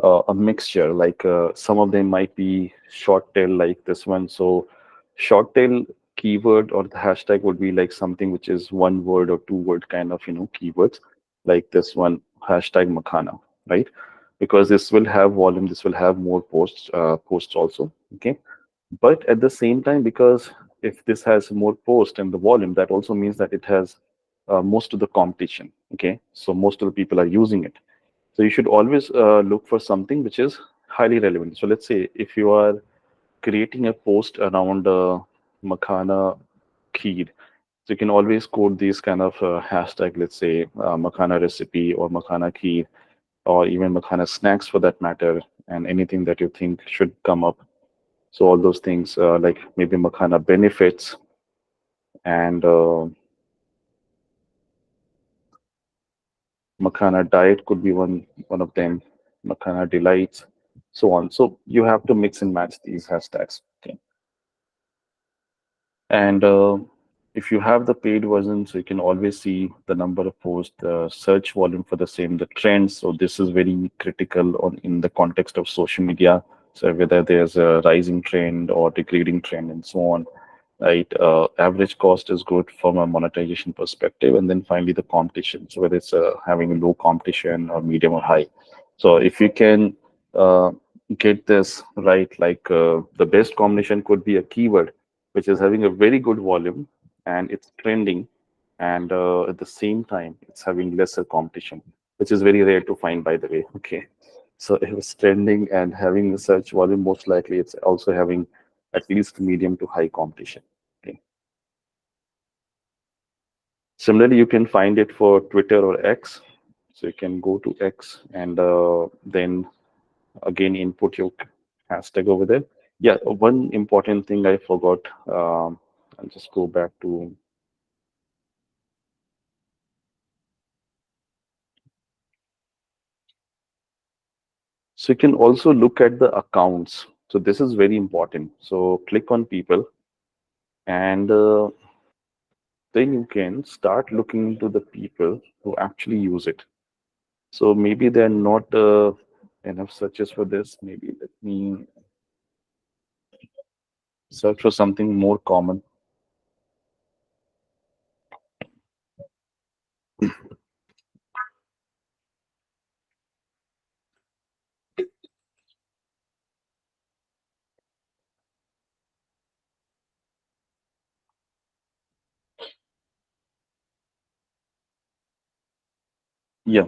a mixture. Like some of them might be short tail, like this one. So short tail keyword or the hashtag would be like something which is 1 word or 2 word kind of keywords, like this one, hashtag Makhana, right? Because this will have volume, this will have more posts also. Okay, but at the same time, because if this has more post and the volume, that also means that it has most of the competition. Okay, so most of the people are using it. So you should always look for something which is highly relevant. So let's say if you are creating a post around makhana kheer, so you can always quote these kind of hashtag, let's say makhana recipe or makhana kheer or even makhana snacks for that matter, and anything that you think should come up. So all those things, like maybe makhana benefits and makhana diet could be one of them, makhana delights, so on. So you have to mix and match these hashtags. Okay. And if you have the paid version, so you can always see the number of posts, the search volume for the same, the trends. So this is very critical on in the context of social media. So whether there's a rising trend or degrading trend and so on, right? Average cost is good from a monetization perspective, and then finally the competition. So whether it's having low competition or medium or high. So if you can uh, get this right, like the best combination could be a keyword which is having a very good volume and it's trending, and at the same time it's having lesser competition, which is very rare to find, by the way. Okay, so if it's trending and having a search volume, most likely it's also having at least medium to high competition. Okay. Similarly, you can find it for Twitter or X. So you can go to X and then again input your hashtag over there. Yeah, one important thing I forgot. I'll just go back to. So you can also look at the accounts. So this is very important. So click on people and then you can start looking into the people who actually use it. So maybe there are not enough searches for this. Maybe let me search for something more common. Yeah.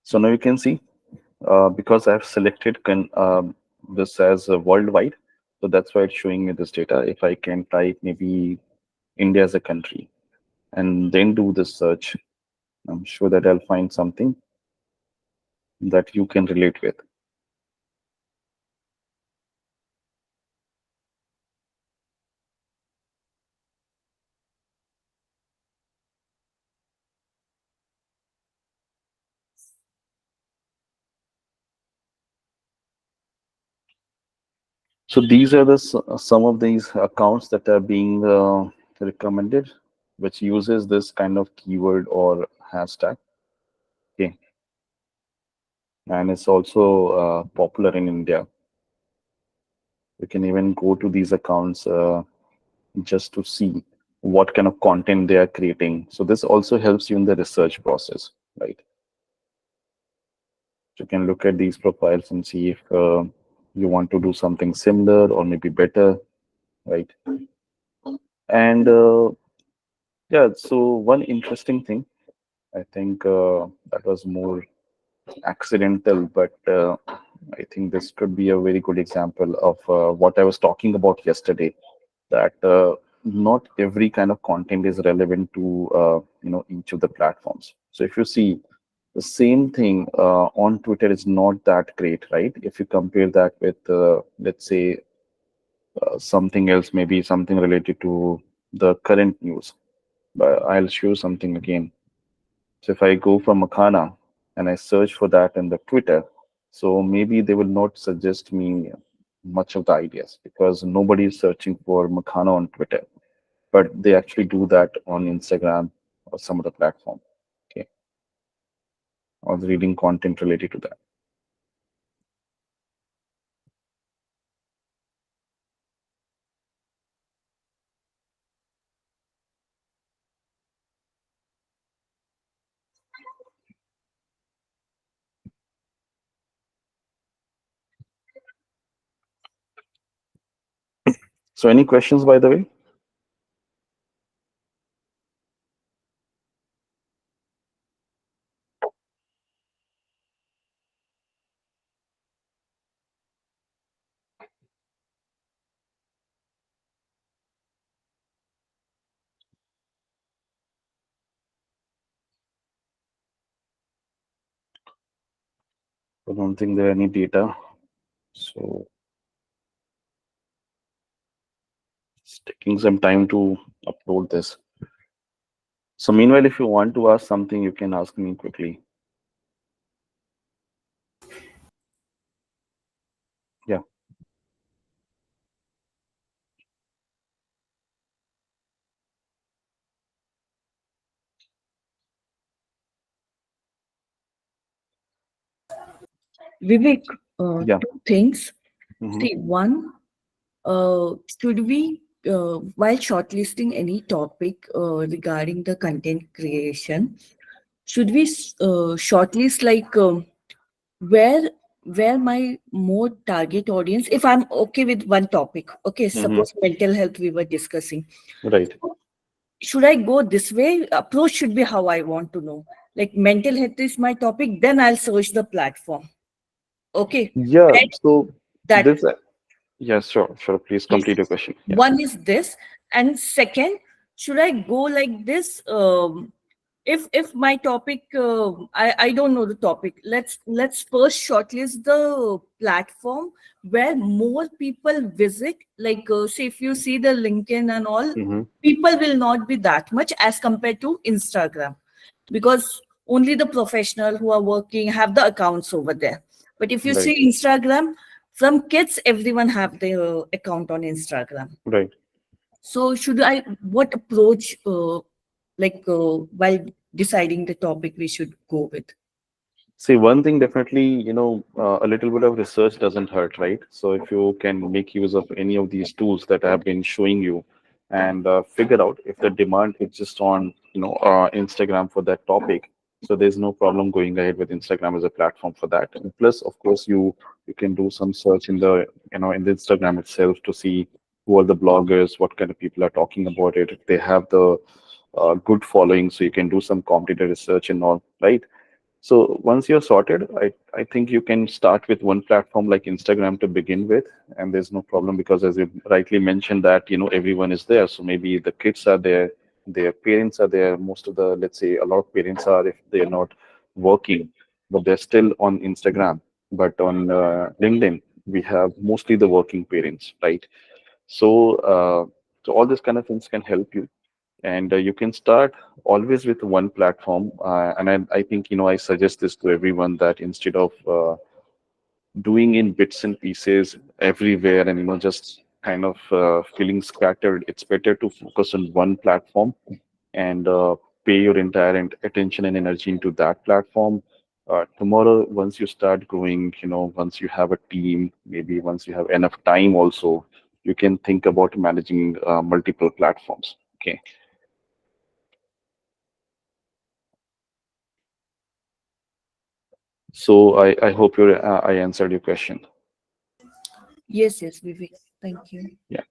So now you can see because I've selected this as worldwide. So that's why it's showing me this data. If I can type maybe India as a country and then do the search, I'm sure that I'll find something that you can relate with. So these are the some of these accounts that are being recommended, which uses this kind of keyword or hashtag. Okay, and it's also popular in India. You can even go to these accounts just to see what kind of content they are creating. So this also helps you in the research process, right? You can look at these profiles and see if you want to do something similar or maybe better, right? And yeah, so one interesting thing, I think that was more accidental, but I think this could be a very good example of what I was talking about yesterday, that not every kind of content is relevant to each of the platforms. So if you see the same thing on Twitter is not that great, right? If you compare that with let's say something else, maybe something related to the current news. But I'll show something again. So if I go from Makana and I search for that in the Twitter, so maybe they will not suggest me much of the ideas because nobody is searching for Makana on Twitter, but they actually do that on Instagram or some other platform. Okay, or reading content related to that. So any questions by the way? I don't think there are any data. So it's taking some time to upload this. So meanwhile, if you want to ask something, you can ask me quickly. Yeah. Vivek, Yeah. two things. Hmm. See, one, should we, while shortlisting any topic regarding the content creation, should we shortlist like where where my more target audience? If I'm okay with one topic, okay, Hmm. suppose mental health we were discussing. Right. Should I go this way? Approach should be how I want to know. Like mental health is my topic, then I'll search the platform. Okay, Yeah. where So that this, yeah, sure, sure. Please yes. complete your question. Yeah. One is this, and second, should I go like this? If my topic, I don't know the topic. Let's first shortlist the platform where more people visit. Like say, if you see the LinkedIn and all, Hmm. people will not be that much as compared to Instagram, because only the professional who are working have the accounts over there. But if you Right. see Instagram, from kids, everyone have their account on Instagram. Right. So should I, what approach, while deciding the topic we should go with? See, one thing definitely, a little bit of research doesn't hurt, right? So if you can make use of any of these tools that I have been showing you and figure out if the demand is just on, Instagram for that topic. So there's no problem going ahead with Instagram as a platform for that. And plus, of course, you can do some search in the Instagram itself to see who are the bloggers, what kind of people are talking about it. If they have the good following, so you can do some competitor research and all, right? So once you're sorted, I think you can start with one platform like Instagram to begin with, and there's no problem because as you rightly mentioned that, everyone is there. So maybe the kids are there, their parents are there. Most of the, let's say a lot of parents are, if they're not working, but they're still on Instagram. But on LinkedIn, we have mostly the working parents, right? So all these kind of things can help you, and you can start always with one platform, and I think I suggest this to everyone that instead of doing in bits and pieces everywhere, and just kind of feeling scattered. It's better to focus on one platform and pay your entire attention and energy into that platform. Tomorrow, once you start growing, once you have a team, maybe once you have enough time also, you can think about managing multiple platforms. Okay. So I hope I answered your question. Yes, yes, Vivek. Thank you. Yeah.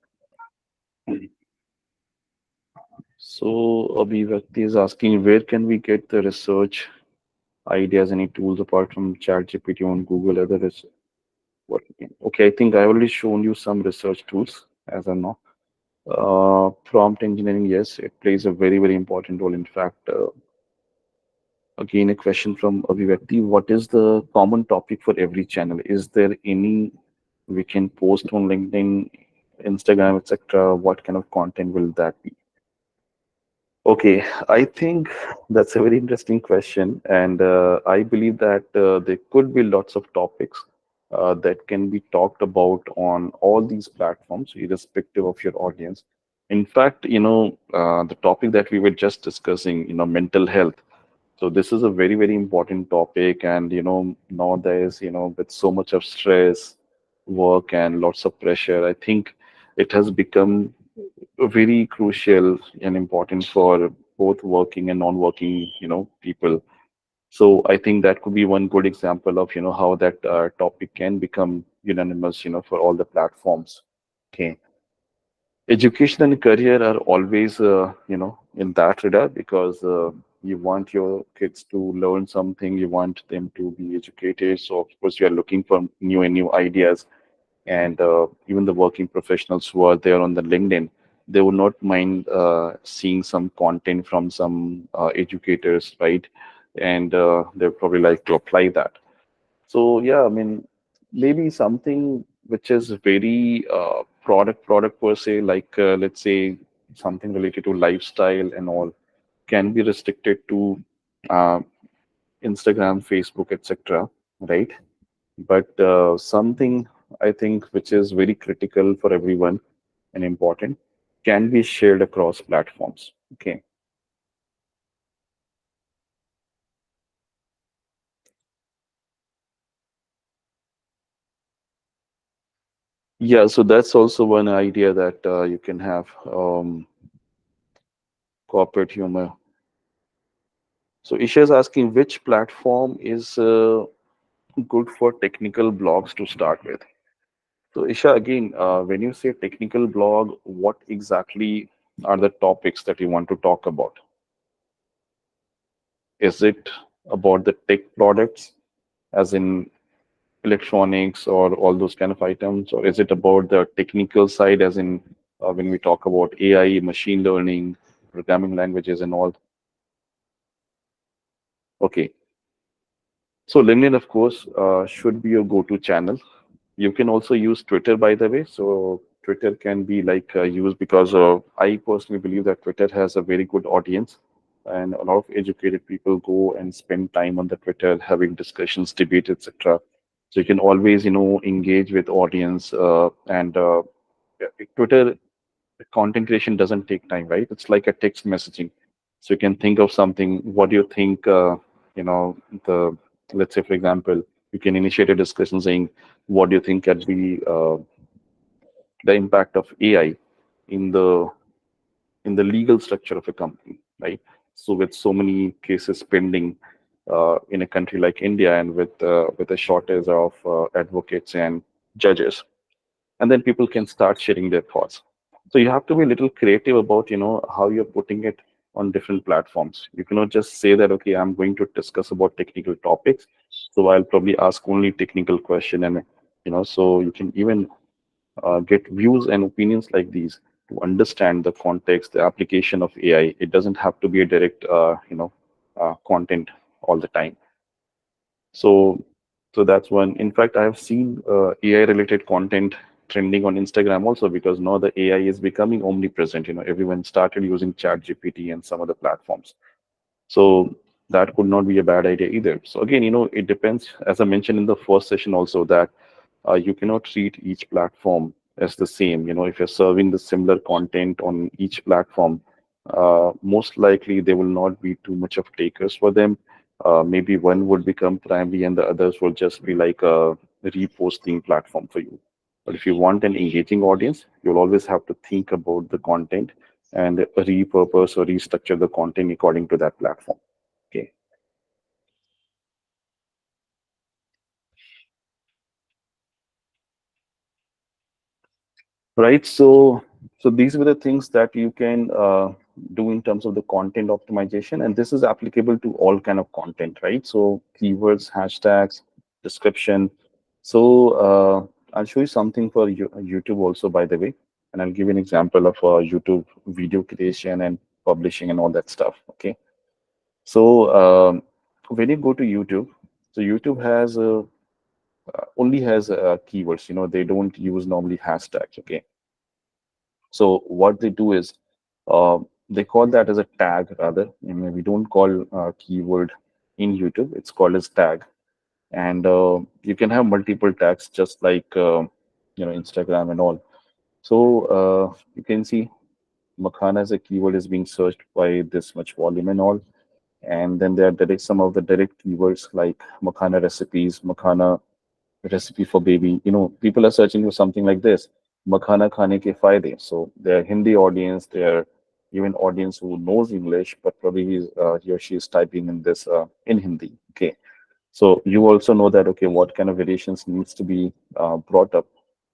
So Abhivakti is asking, where can we get the research ideas, any tools apart from ChatGPT on Google, other what? Okay, I think I already shown you some research tools as I know. Prompt engineering, yes, it plays a very, very important role. In fact, again, a question from Abhivakti. What is the common topic for every channel? Is there any we can post on LinkedIn, Instagram, etc.? What kind of content will that be? Okay, I think that's a very interesting question, and I believe that there could be lots of topics that can be talked about on all these platforms, irrespective of your audience. In fact, the topic that we were just discussing, mental health. So this is a very, very important topic, and nowadays, with so much of stress, work, and lots of pressure, I think it has become very crucial and important for both working and non-working, people. So I think that could be one good example of, how that topic can become unanimous, for all the platforms. Okay. Education and career are always, in that radar because you want your kids to learn something, you want them to be educated. So of course, you are looking for new and new ideas, and even the working professionals who are there on the LinkedIn, they would not mind seeing some content from some educators, right? And they probably like to apply that. So yeah, I mean, maybe something which is very product per se, like let's say something related to lifestyle and all, can be restricted to uh, Instagram, Facebook, etc. Right? But something I think which is very critical for everyone and important can be shared across platforms. Okay. Yeah, so that's also one idea that you can have corporate humor. So Isha is asking which platform is good for technical blogs to start with. So Isha, again, when you say technical blog, what exactly are the topics that you want to talk about? Is it about the tech products, as in electronics or all those kind of items, or is it about the technical side, as in when we talk about AI, machine learning, programming languages, and all? Okay, so LinkedIn, of course, should be your go-to channel. You can also use Twitter, by the way. So Twitter can be like used because I personally believe that Twitter has a very good audience, and a lot of educated people go and spend time on the Twitter having discussions, debate, etc. So you can always, engage with audience, and Twitter content creation doesn't take time, right? It's like a text messaging. So you can think of something. What do you think? You know, the let's say, for example, you can initiate a discussion saying, "What do you think can be the impact of AI in the legal structure of a company?" Right? So with so many cases pending in a country like India, and with a shortage of advocates and judges, and then people can start sharing their thoughts. So you have to be a little creative about how you're putting it on different platforms. You cannot just say that, okay, I'm going to discuss about technical topics, so I'll probably ask only technical question, and so you can even get views and opinions like these to understand the context, the application of AI. It doesn't have to be a direct content all the time. So so that's one. In fact, I have seen AI related content trending on Instagram also, because now the AI is becoming omnipresent. Everyone started using Chat GPT and some other platforms. So that could not be a bad idea either. So again, it depends, as I mentioned in the first session also, that you cannot treat each platform as the same. If you're serving the similar content on each platform, most likely there will not be too much of takers for them. Maybe one would become primary and the others will just be like a reposting platform for you. But if you want an engaging audience, you'll always have to think about the content and repurpose or restructure the content according to that platform. Okay. Right. So these were the things that you can do in terms of the content optimization, and this is applicable to all kind of content, right? So keywords, hashtags, description. So I'll show you something for YouTube also, by the way, and I'll give you an example of YouTube video creation and publishing and all that stuff. Okay. So when you go to YouTube, so YouTube has only has keywords. They don't use normally hashtags. Okay. So what they do is they call that as a tag rather. We don't call keyword in YouTube. It's called as tag, and you can have multiple tags just like Instagram and all. So you can see makhana as a keyword is being searched by this much volume and all. And then there are some of the direct keywords like makhana recipes, makhana recipe for baby. People are searching for something like this, makhana khane ke faide. So they're Hindi audience, they're even audience who knows English, but probably he or she is typing in this in Hindi. Okay. So you also know that, okay, what kind of variations needs to be brought up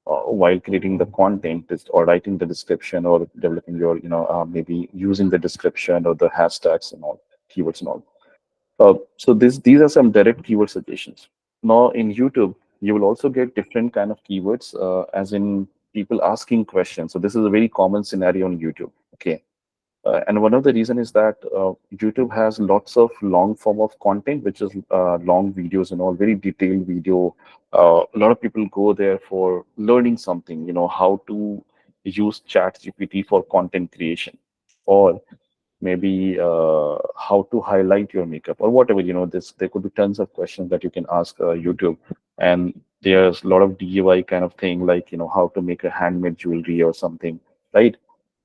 while creating the content or writing the description or developing your, maybe using the description or the hashtags and all, keywords and all. So these are some direct keyword suggestions. Now in YouTube, you will also get different kind of keywords, as in people asking questions. So this is a very common scenario on YouTube. Okay, and one of the reason is that YouTube has lots of long form of content, which is long videos and all, very detailed video. A lot of people go there for learning something. How to use Chat GPT for content creation, or maybe how to highlight your makeup or whatever. This there could be tons of questions that you can ask YouTube, and there's a lot of DIY kind of thing, like how to make a handmade jewelry or something, right?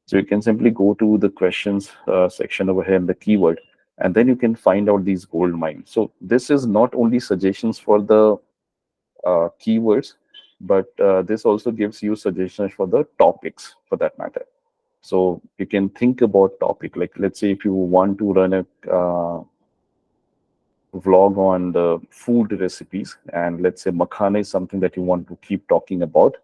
So you can simply go to the questions section over here in the keyword, and then you can find out these gold mines. So this is not only suggestions for the keywords, but this also gives you suggestions for the topics for that matter. So you can think about topic, like let's say if you want to run a vlog on the food recipes, and let's say makhana is something that you want to keep talking about.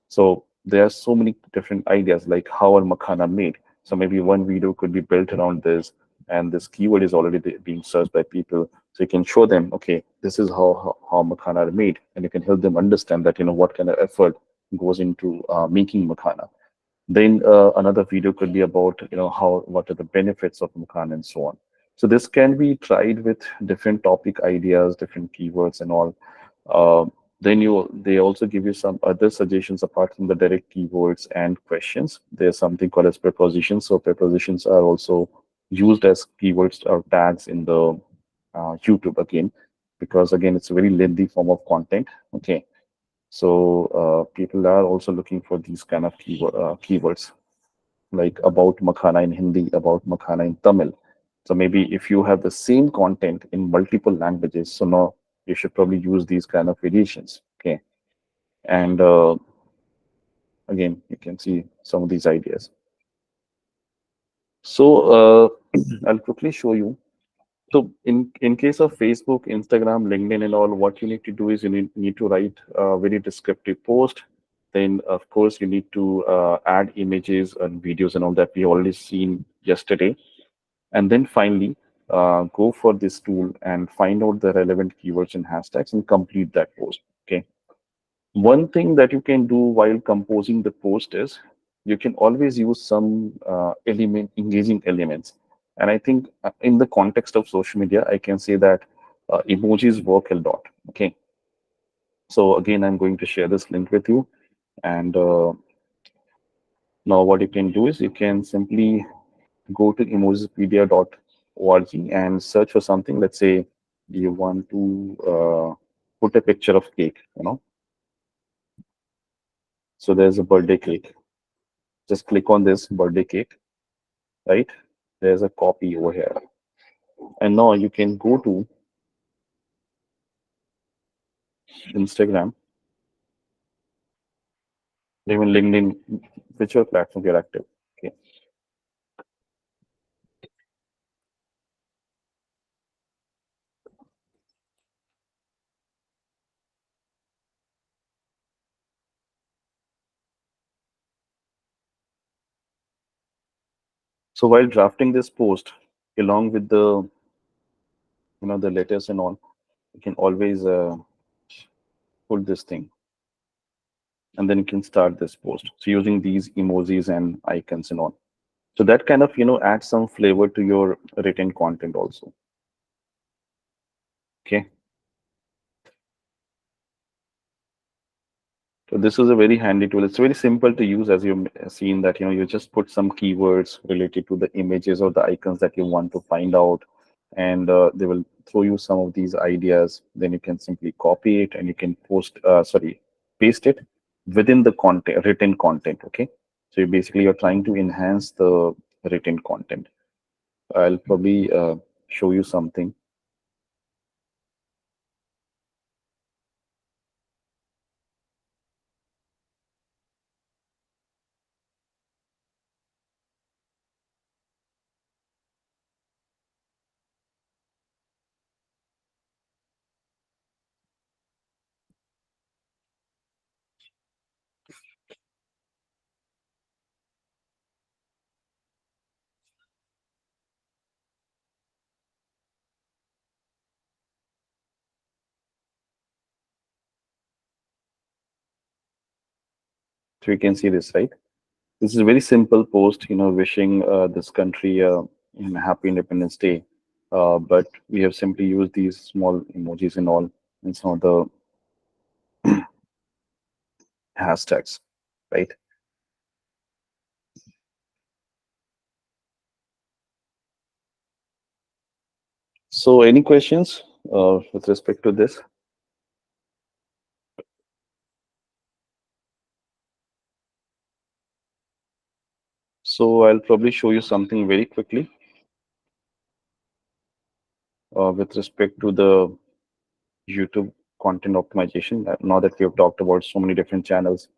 So there are so many different ideas, like how are makhana made. So maybe one video could be built around this, and this keyword is already being searched by people. So you can show them, okay, this is how makhana are made, and you can help them understand that what kind of effort goes into making makhana. Then another video could be about what are the benefits of Mukhan and so on. So this can be tried with different topic ideas, different keywords and all. Uh, then they also give you some other suggestions apart from the direct keywords and questions. There's something called as prepositions. So prepositions are also used as keywords or tags in the YouTube again, because again it's a very lengthy form of content. Okay, so people are also looking for these kind of keywords, like about makhana in Hindi, about makhana in Tamil. So maybe if you have the same content in multiple languages, so now you should probably use these kind of variations. Okay, and again, you can see some of these ideas. So I'll quickly show you. So in case of Facebook, Instagram, LinkedIn, and all, what you need to do is you need to write a very descriptive post. Then, of course, you need to add images and videos and all that we already seen yesterday. And then finally, go for this tool and find out the relevant keywords and hashtags and complete that post. Okay. One thing that you can do while composing the post is you can always use some engaging elements. And I think in the context of social media, I can say that emojis work a lot. Okay. So again, I'm going to share this link with you. And now what you can do is you can simply go to emojipedia.com org and search for something. Let's say you want to put a picture of cake, so there's a birthday cake. Just click on this birthday cake, right? There's a copy over here. And now you can go to Instagram, even LinkedIn, whichever platform you're active. Okay. So while drafting this post, along with the letters and all, you can always put this thing, and then you can start this post. So using these emojis and icons and all. So that kind of adds some flavor to your written content also. Okay. So this is a very handy tool. It's very simple to use, as you've seen that you just put some keywords related to the images or the icons that you want to find out, and they will throw you some of these ideas. Then you can simply copy it and you can paste it within the content, written content. Okay, so you basically you're trying to enhance the written content. I'll probably show you something. So you can see this, right? This is a very simple post, wishing this country happy Independence Day. But we have simply used these small emojis and all, and some of the hashtags, right? So, any questions with respect to this? So, I'll probably show you something very quickly with respect to the YouTube content optimization. Now that we have talked about so many different channels.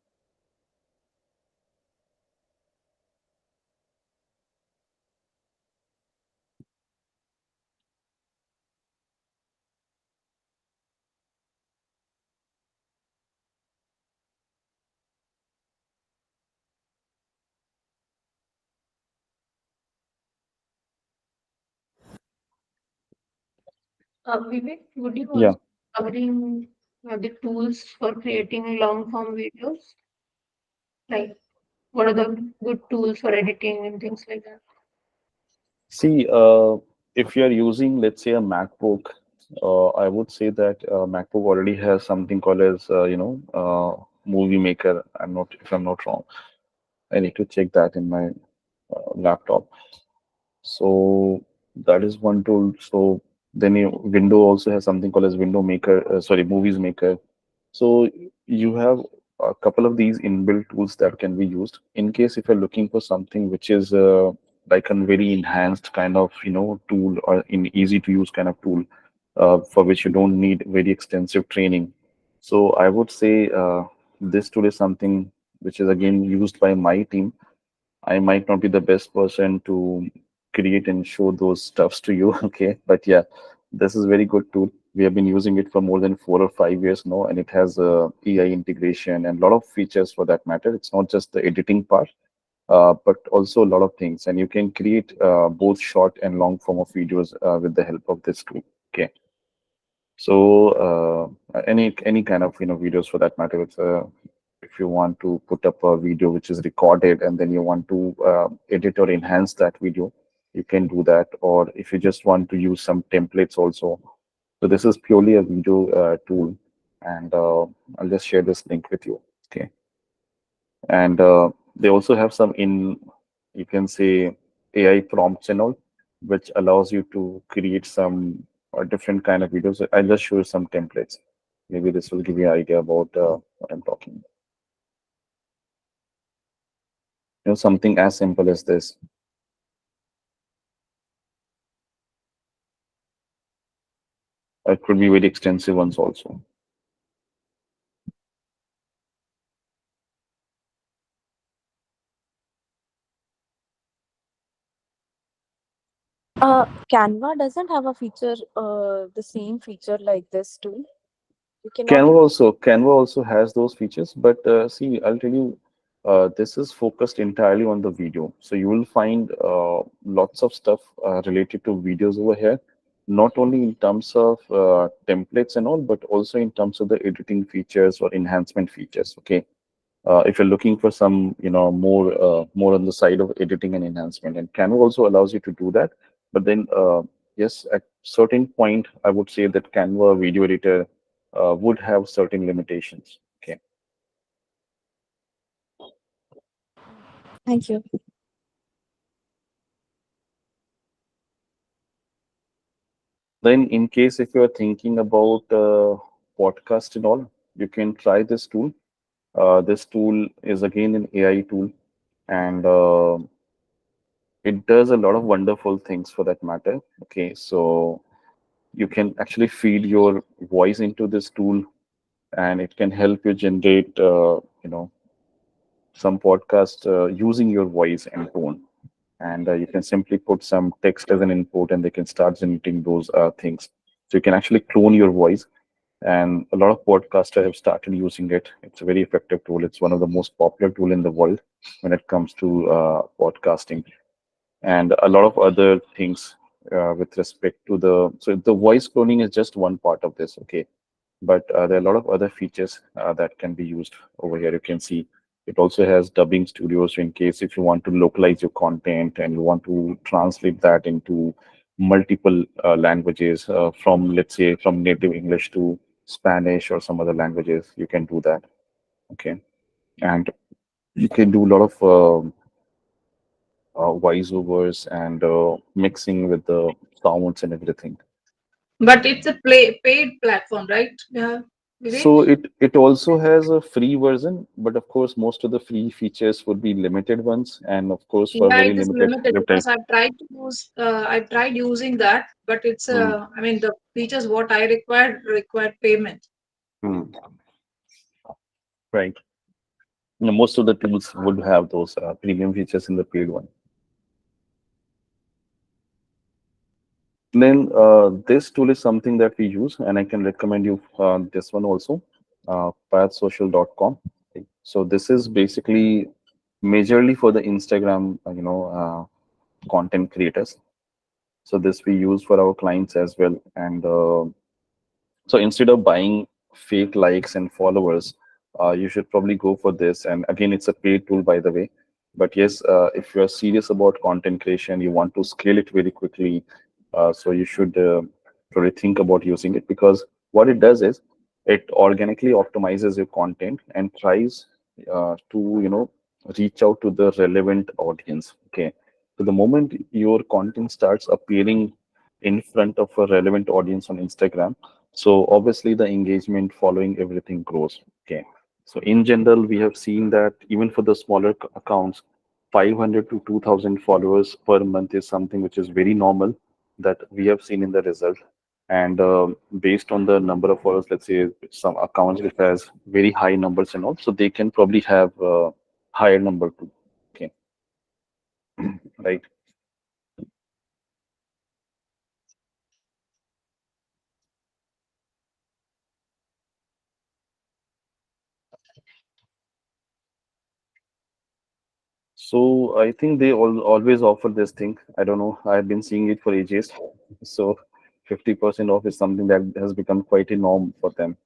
Vivek, would you Yeah. also covering the tools for creating long form videos? Like, what are the good tools for editing and things like that? See, if you are using, let's say, a MacBook, I would say that MacBook already has something called as, Movie Maker. If I'm not wrong. I need to check that in my laptop. So that is one tool. So then Window also has something called as Window Maker, Movies Maker. So you have a couple of these inbuilt tools that can be used in case if you're looking for something which is like a very enhanced kind of tool or in easy to use kind of tool for which you don't need very extensive training. So I would say this tool is something which is again used by my team. I might not be the best person to create and show those stuffs to you. Okay, but yeah, this is very good tool. We have been using it for more than 4 or 5 years now, and it has AI integration and a lot of features for that matter. It's not just the editing part, but also a lot of things. And you can create both short and long form of videos with the help of this tool. Okay. So any kind of videos for that matter. If you want to put up a video which is recorded and then you want to edit or enhance that video, you can do that. Or if you just want to use some templates also. So this is purely a video tool, and I'll just share this link with you. Okay, and they also have some you can say AI prompts and all. which allows you to create some different kind of videos. I'll just show you some templates. Maybe this will give you an idea about what I'm talking about. Something as simple as this. It could be very extensive ones also. Canva doesn't have a feature, the same feature like this tool. You cannot. Canva also has those features, but see, I'll tell you, this is focused entirely on the video. So you will find lots of stuff related to videos over here, not only in terms of templates and all, but also in terms of the editing features or enhancement features. Okay, if you're looking for some, more on the side of editing and enhancement, and Canva also allows you to do that. But then, yes, at certain point, I would say that Canva video editor would have certain limitations. Okay. Thank you. Then, in case if you are thinking about podcast and all, you can try this tool. This tool is again an AI tool, and it does a lot of wonderful things for that matter. Okay, so you can actually feed your voice into this tool, and it can help you generate some podcast using your voice and tone, and you can simply put some text as an input and they can start generating those things. So you can actually clone your voice, and a lot of podcasters have started using it. It's a very effective tool. It's one of the most popular tool in the world when it comes to podcasting, and a lot of other things with respect to the voice cloning is just one part of this. Okay, but there are a lot of other features that can be used over here. You can see it also has dubbing studios, so in case if you want to localize your content and you want to translate that into multiple languages, from, let's say, from native English to Spanish or some other languages, you can do that. Okay, and you can do a lot of voiceovers and mixing with the sounds and everything. But it's a paid platform, right? Yeah, Vivek? So it also has a free version, but of course most of the free features would be limited ones, and of course for Yeah, very it is limited limited limited. because I've tried using that, but it's Hmm, I mean the features what I required payment. hmm, right. Most of the tools would have those premium features in the paid one. Then this tool is something that we use, and I can recommend you this one also, pathsocial.com. So this is basically majorly for the Instagram, content creators. So this we use for our clients as well, and so instead of buying fake likes and followers, you should probably go for this. And again, it's a paid tool, by the way. But yes, if you are serious about content creation, you want to scale it very quickly, so you should probably think about using it, because what it does is it organically optimizes your content and tries to reach out to the relevant audience. Okay, so the moment your content starts appearing in front of a relevant audience on Instagram, so obviously the engagement following everything grows. Okay. So in general, we have seen that even for the smaller accounts, 500 to 2,000 followers per month is something which is very normal that we have seen in the result. And based on the number of followers, let's say some accounts which has very high numbers and all, so they can probably have higher number too. Okay. Right. So I think they always offer this thing. I don't know. I've been seeing it for ages. So 50% off is something that has become quite a norm for them.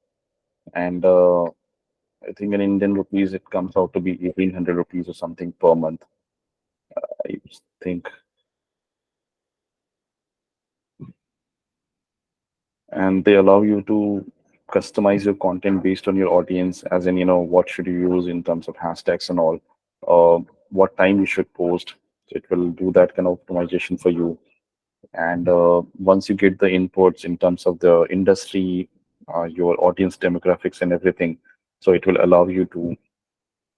And I think in Indian rupees, it comes out to be 1,800 rupees or something per month, I think. And they allow you to customize your content based on your audience, as in, what should you use in terms of hashtags and all, what time you should post. So it will do that kind of optimization for you. And once you get the inputs in terms of the industry, your audience demographics and everything, so it will allow you to,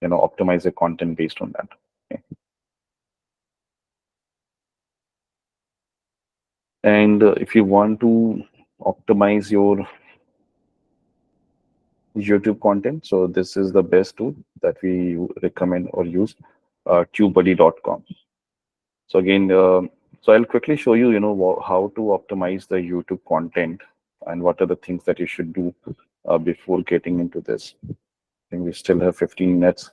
optimize the content based on that. Okay. And if you want to optimize your YouTube content, so this is the best tool that we recommend or use, tubebuddy.com. So again, so I'll quickly show you, how to optimize the YouTube content and what are the things that you should do before getting into this. I think we still have 15 minutes.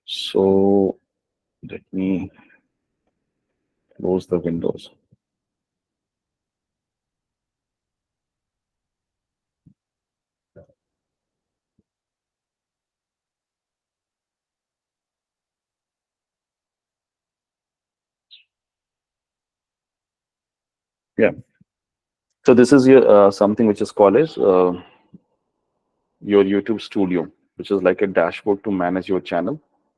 So let me close the windows. Yeah. So this is your something which is called as your YouTube Studio, which is like a dashboard to manage your channel,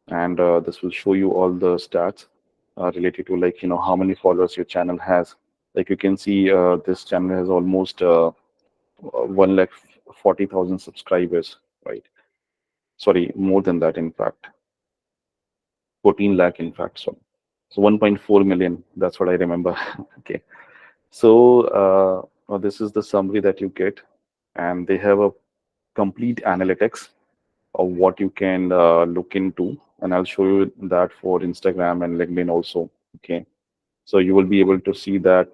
and this will show you all the stats related to, like, how many followers your channel has. Like you can see, this channel has almost 1,40,000 subscribers, right? Sorry, more than that, in fact, 14 lakh, in fact. So 1.4 million. That's what I remember. Okay. So this is the summary that you get, and they have a complete analytics of what you can look into, and I'll show you that for Instagram and LinkedIn also. Okay, so you will be able to see that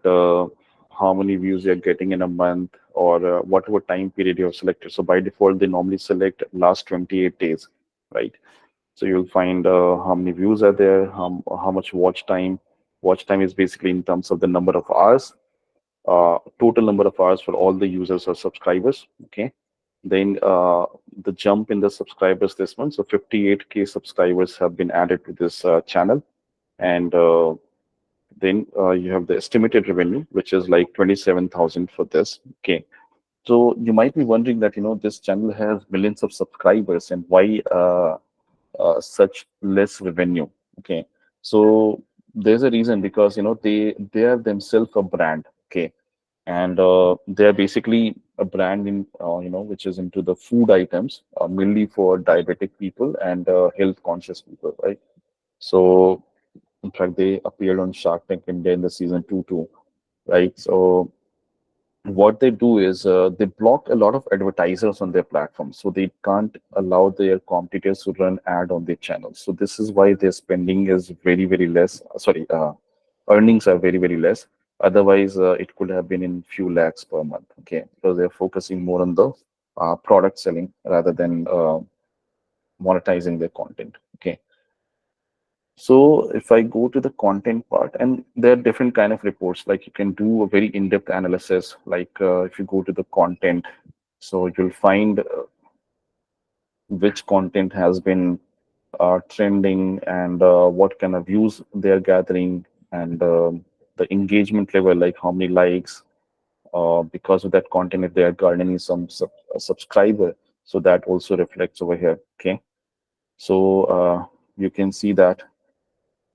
how many views you're getting in a month, or whatever time period you have selected. So by default, they normally select last 28 days, right? So you'll find how many views are there, how much watch time. Watch time is basically in terms of the number of hours, total number of hours for all the users or subscribers. Okay, then the jump in the subscribers this month. So 58K subscribers have been added to this channel. And then you have the estimated revenue, which is like 27,000 for this. Okay. So you might be wondering that, this channel has millions of subscribers, and why such less revenue? Okay. So there's a reason, because, they are themselves a brand. Okay, and they're basically a brand in, which is into the food items, mainly for diabetic people and health conscious people, right? So in fact, they appeared on Shark Tank India in the season 2 too, right? So what they do is, they block a lot of advertisers on their platform, so they can't allow their competitors to run ad on their channels. So this is why their spending is very, very less. Sorry, earnings are very, very less. Otherwise, it could have been in few lakhs per month. Okay, because they're focusing more on the product selling rather than monetizing their content. Okay, so if I go to the content part, and there are different kind of reports, like you can do a very in-depth analysis. Like if you go to the content, so you'll find which content has been trending, and what kind of views they're gathering, and the engagement level, like how many likes, because of that content, if they are garnering some subscriber, so that also reflects over here. Okay, so you can see that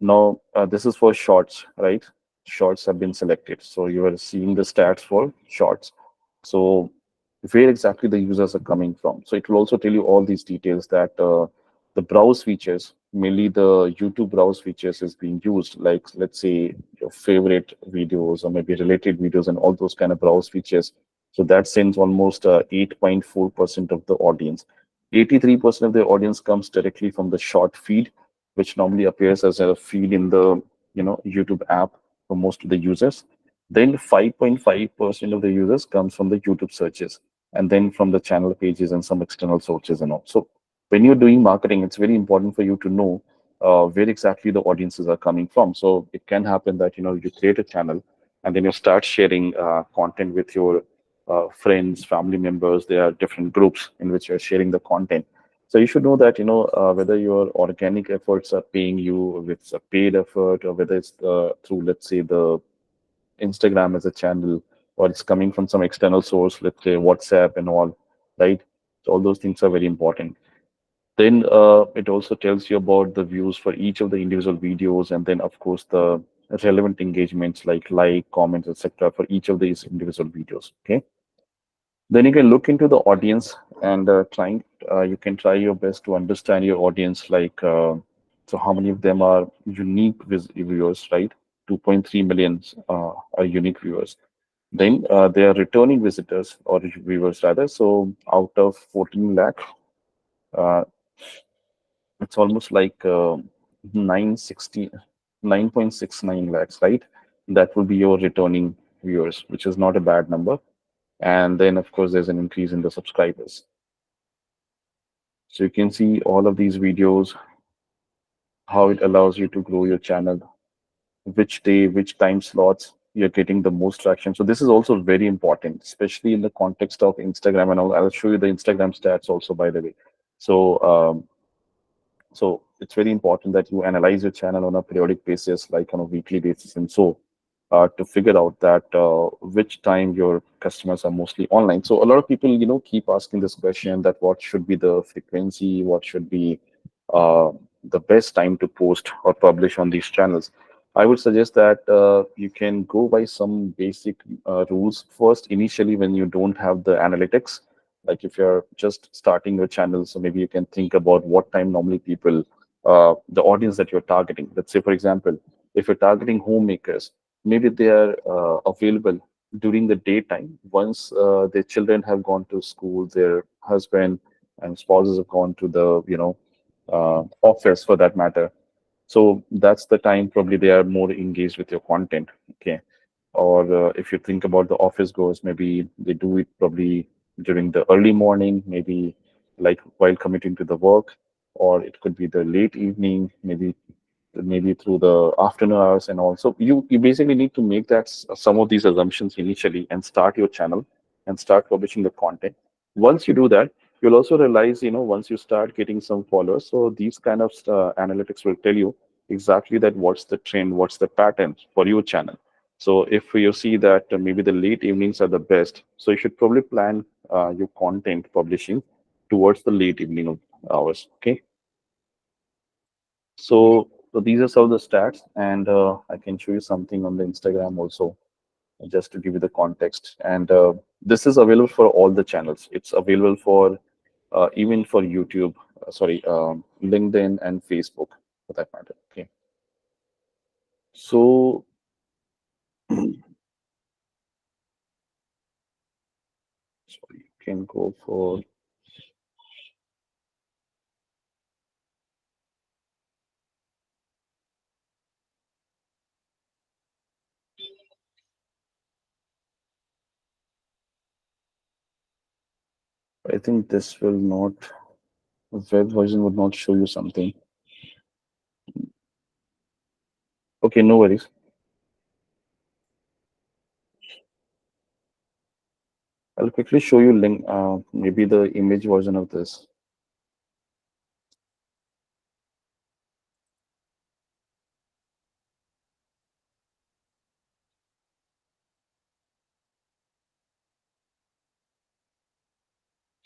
now this is for shorts, right? Shorts have been selected, so you are seeing the stats for shorts. So where exactly the users are coming from, so it will also tell you all these details, that the browse features, mainly the YouTube browse features, is being used, like let's say your favorite videos or maybe related videos and all those kind of browse features. So that sends almost 8.4% of the audience. 83% of the audience comes directly from the short feed, which normally appears as a feed in the, YouTube app for most of the users. Then 5.5% of the users comes from the YouTube searches, and then from the channel pages and some external sources and all. So when you're doing marketing, it's very important for you to know where exactly the audiences are coming from. So it can happen that, you create a channel, and then you start sharing content with your friends, family members. There are different groups in which you're sharing the content. So you should know that, whether your organic efforts are paying you, if it's a paid effort, or whether it's through, let's say, the Instagram as a channel, or it's coming from some external source, let's say WhatsApp and all, right? So all those things are very important. Then it also tells you about the views for each of the individual videos, and then of course the relevant engagements like, comments, etc. for each of these individual videos. Okay. Then you can look into the audience and you can try your best to understand your audience, so how many of them are unique viewers, right? 2.3 million are unique viewers. Then they are returning visitors or viewers rather. So out of 14 lakh, uh, it's almost like 960, 9.69 lakhs, right? That will be your returning viewers, which is not a bad number. And then, of course, there's an increase in the subscribers. So you can see all of these videos, how it allows you to grow your channel, which day, which time slots you're getting the most traction. So this is also very important, especially in the context of Instagram. And I'll show you the Instagram stats also, by the way. So it's very important that you analyze your channel on a periodic basis, like on a weekly basis, and so to figure out that which time your customers are mostly online. So a lot of people, keep asking this question that what should be the frequency, what should be uh, the best time to post or publish on these channels. I would suggest that you can go by some basic rules first initially when you don't have the analytics. Like if you're just starting your channel, so maybe you can think about what time normally people, the audience that you're targeting. Let's say, for example, if you're targeting homemakers, maybe they are available during the daytime once their children have gone to school, their husband and spouses have gone to the, office for that matter. So that's the time probably they are more engaged with your content. Okay. Or if you think about the office goers, maybe they do it probably during the early morning, maybe like while commuting to the work, or it could be the late evening, maybe through the afternoon hours. And also you basically need to make that some of these assumptions initially and start your channel and start publishing the content. Once you do that, you'll also realize, once you start getting some followers, so these kind of analytics will tell you exactly that what's the trend, what's the pattern for your channel. So if you see that maybe the late evenings are the best, so you should probably plan your content publishing towards the late evening hours. Okay. So these are some of the stats, and I can show you something on the Instagram also, just to give you the context. And this is available for all the channels. It's available for even for YouTube, sorry, LinkedIn and Facebook, for that matter. Okay. So sorry, you can go for. I think this will not. Web version would not show you something. Okay, no worries. I'll quickly show you link, maybe the image version of this.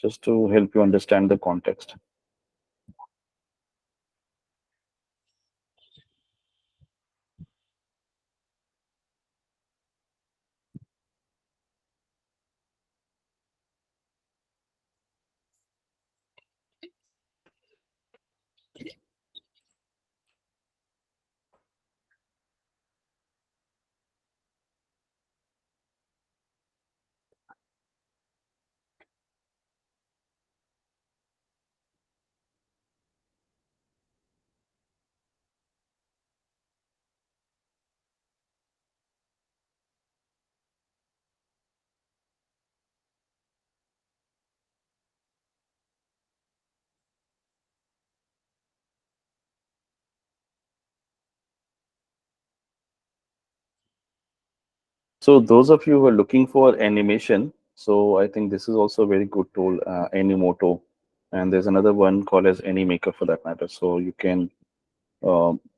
Just to help you understand the context. So those of you who are looking for animation, so I think this is also a very good tool, Animoto, and there's another one called as Animaker for that matter. So you can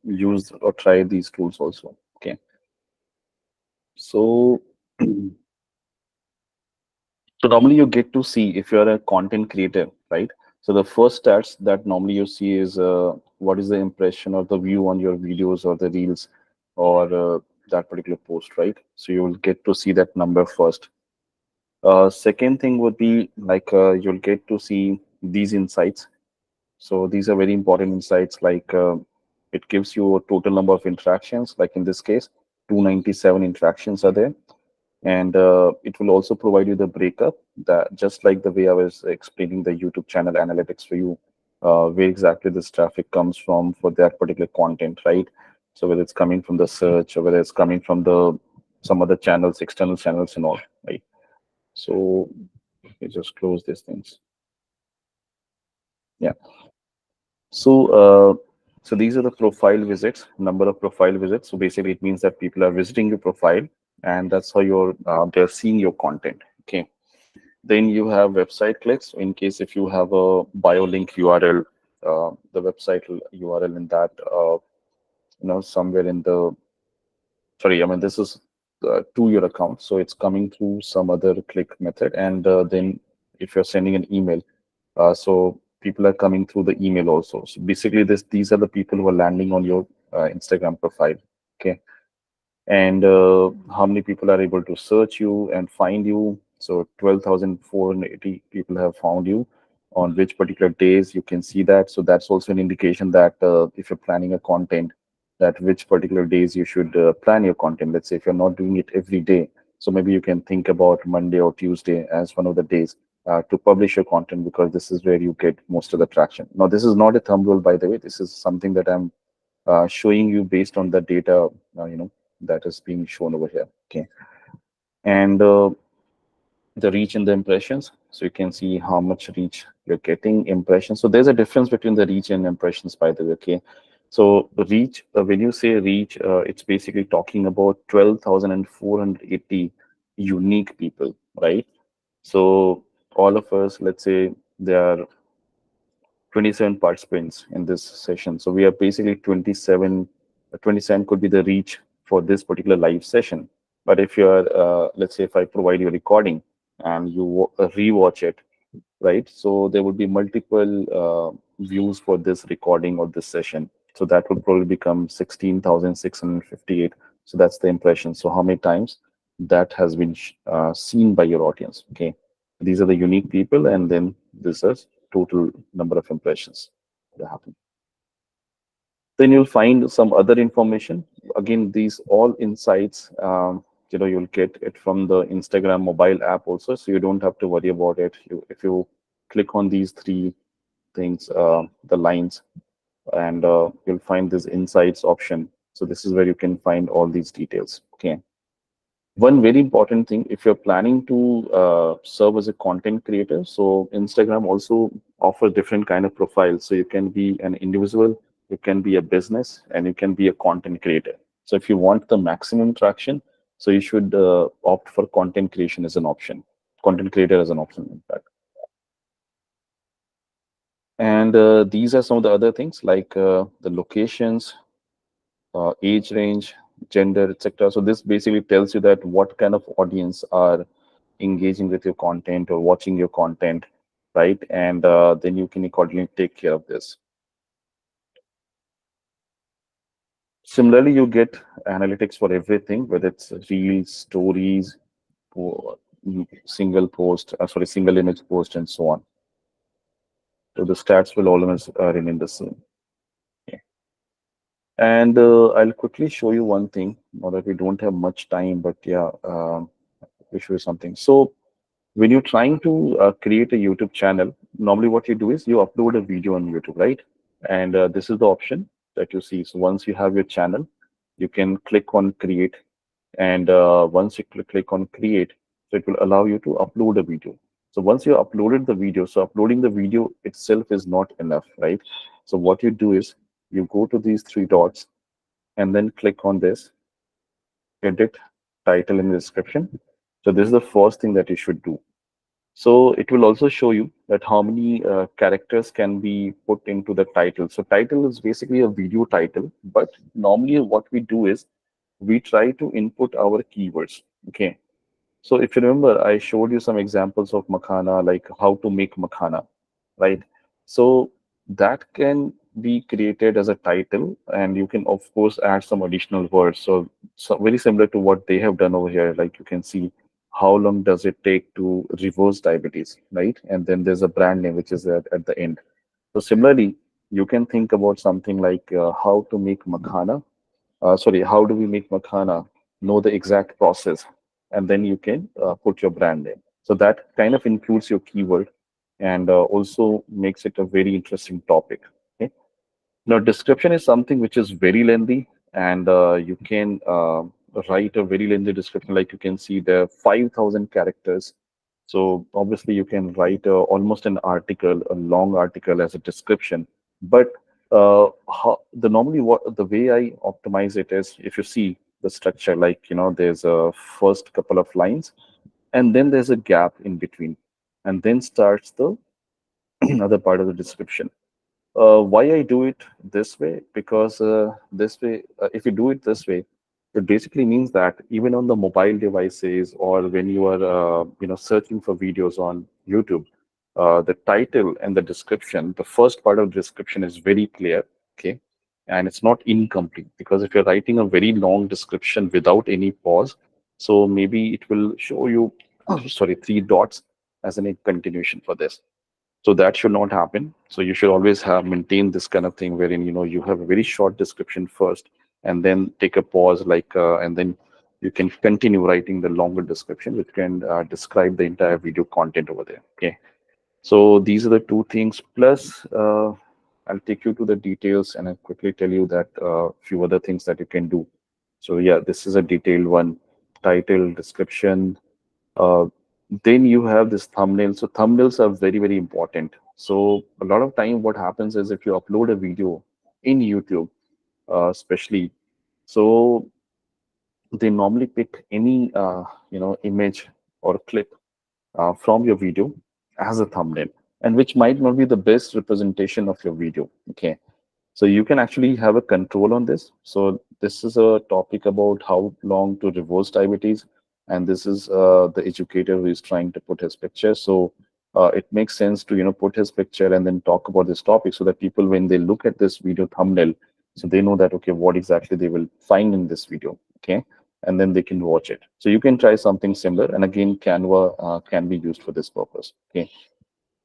use or try these tools also. Okay. So so normally you get to see if you're a content creator, right? So the first stats that normally you see is what is the impression or the view on your videos or the reels. or that particular post, right? So you will get to see that number first. Second thing would be like you'll get to see these insights. So these are very important insights, like it gives you a total number of interactions, like in this case, 297 interactions are there. And it will also provide you the breakup, that just like the way I was explaining the YouTube channel analytics for you, where exactly this traffic comes from for that particular content, right? So whether it's coming from the search or whether it's coming from the some other channels, external channels and all, right? So let me just close these things. Yeah. So, so these are the profile visits, number of profile visits. So basically, it means that people are visiting your profile, and that's how they're seeing your content. Okay. Then you have website clicks. In case if you have a bio link URL, the website URL in that, somewhere in the sorry, I mean this is to your account, so it's coming through some other click method, and then if you're sending an email. So people are coming through the email also. So basically, these are the people who are landing on your Instagram profile. Okay, and how many people are able to search you and find you? So 12,480 people have found you. On which particular days you can see that. So that's also an indication that if you're planning a content, that which particular days you should plan your content. Let's say if you're not doing it every day, so maybe you can think about Monday or Tuesday as one of the days to publish your content, because this is where you get most of the traction. Now, this is not a thumb rule, by the way. This is something that I'm showing you based on the data, that is being shown over here. Okay, and the reach and the impressions. So you can see how much reach you're getting, impressions. So there's a difference between the reach and impressions, by the way. Okay, so the reach, when you say reach, it's basically talking about 12,480 unique people, right? So all of us, let's say there are 27 participants in this session. So we are basically 27. 27 could be the reach for this particular live session. But if you're, let's say, if I provide you a recording and you rewatch it, right? So there would be multiple views for this recording or this session. So that would probably become 16,658. So that's the impression. So how many times that has been seen by your audience? Okay, these are the unique people, and then this is total number of impressions that happen. Then you'll find some other information. Again, these all insights, you'll get it from the Instagram mobile app also, so you don't have to worry about it. If you click on these three things, the lines, and you'll find this insights option. So this is where you can find all these details. Okay. One very important thing, if you're planning to serve as a content creator, so Instagram also offers different kind of profiles. So you can be an individual, you can be a business, and you can be a content creator. So if you want the maximum traction, so you should opt for content creation as an option, content creator as an option, in fact. And these are some of the other things, like the locations, age range, gender, etc. So this basically tells you that what kind of audience are engaging with your content or watching your content, right? And then you can accordingly take care of this. Similarly, you get analytics for everything, whether it's reels, stories, single post, single image post, and so on. So the stats will always remain the same. Okay. And I'll quickly show you one thing, now that we don't have much time, but yeah, we show you something. So when you're trying to create a YouTube channel, normally what you do is you upload a video on YouTube, right? And this is the option that you see. So once you have your channel, you can click on create. And once you click on create, so it will allow you to upload a video. So once you uploaded the video, so uploading the video itself is not enough, right? So what you do is you go to these three dots and then click on this, edit title and description. So this is the first thing that you should do. So it will also show you that how many characters can be put into the title. So title is basically a video title, but normally what we do is we try to input our keywords. Okay. So if you remember, I showed you some examples of makhana, like how to make makhana, right? So that can be created as a title, and you can of course add some additional words. So very similar to what they have done over here. Like you can see how long does it take to reverse diabetes, right? And then there's a brand name which is at the end. So similarly, you can think about something like how to make makhana. Sorry, how do we make makhana? Know the exact process, and then you can put your brand name. So that kind of includes your keyword and also makes it a very interesting topic. Okay. Now, description is something which is very lengthy, and you can write a very lengthy description. Like you can see there are 5,000 characters. So obviously, you can write almost an article, a long article as a description. But the normally what the way I optimize it is, if you see the structure, like there's a first couple of lines, and then there's a gap in between, and then starts the other part of the description. Why I do it this way? Because this way, if you do it this way, it basically means that even on the mobile devices or when you are, searching for videos on YouTube, the title and the description, the first part of the description is very clear, okay, and it's not incomplete. Because if you're writing a very long description without any pause, so maybe it will show you, sorry, three dots as a continuation for this. So that should not happen. So you should always have maintain this kind of thing wherein you have a very short description first, and then take a pause, like and then you can continue writing the longer description, which can describe the entire video content over there. Okay. So these are the two things. Plus, I'll take you to the details and I'll quickly tell you that few other things that you can do. So yeah, this is a detailed one: title, description, uh, then you have this thumbnail. So thumbnails are very, very important. So a lot of time what happens is if you upload a video in YouTube, especially, so they normally pick any image or clip from your video as a thumbnail, and which might not be the best representation of your video. Okay. So you can actually have a control on this. So this is a topic about how long to reverse diabetes, and this is the educator who is trying to put his picture. So it makes sense to put his picture and then talk about this topic, so that people, when they look at this video thumbnail, so they know that okay, what exactly they will find in this video. Okay, and then they can watch it. So you can try something similar, and again, Canva can be used for this purpose. Okay.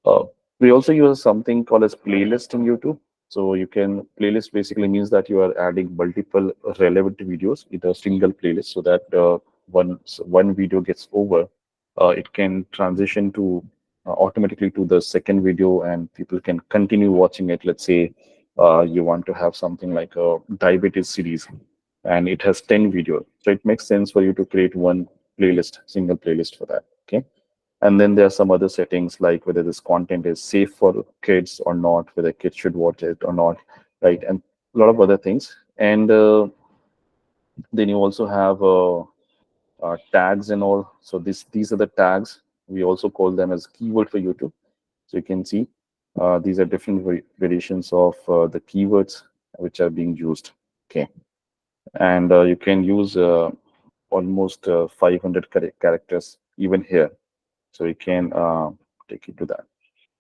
uh, we also use something called as playlist in YouTube. So you can playlist basically means that you are adding multiple relevant videos in a single playlist, so that once one video gets over, it can transition to automatically to the second video, and people can continue watching it. Let's say you want to have something like a diabetes series, and it has 10 videos. So it makes sense for you to create one playlist, single playlist for that. Okay. And then there are some other settings, like whether this content is safe for kids or not, whether kids should watch it or not, right? And a lot of other things. And then you also have tags and all. So these are the tags. We also call them as keyword for YouTube. So you can see these are different variations of the keywords which are being used. Okay. And you can use almost 500 characters even here. So you can take it to that.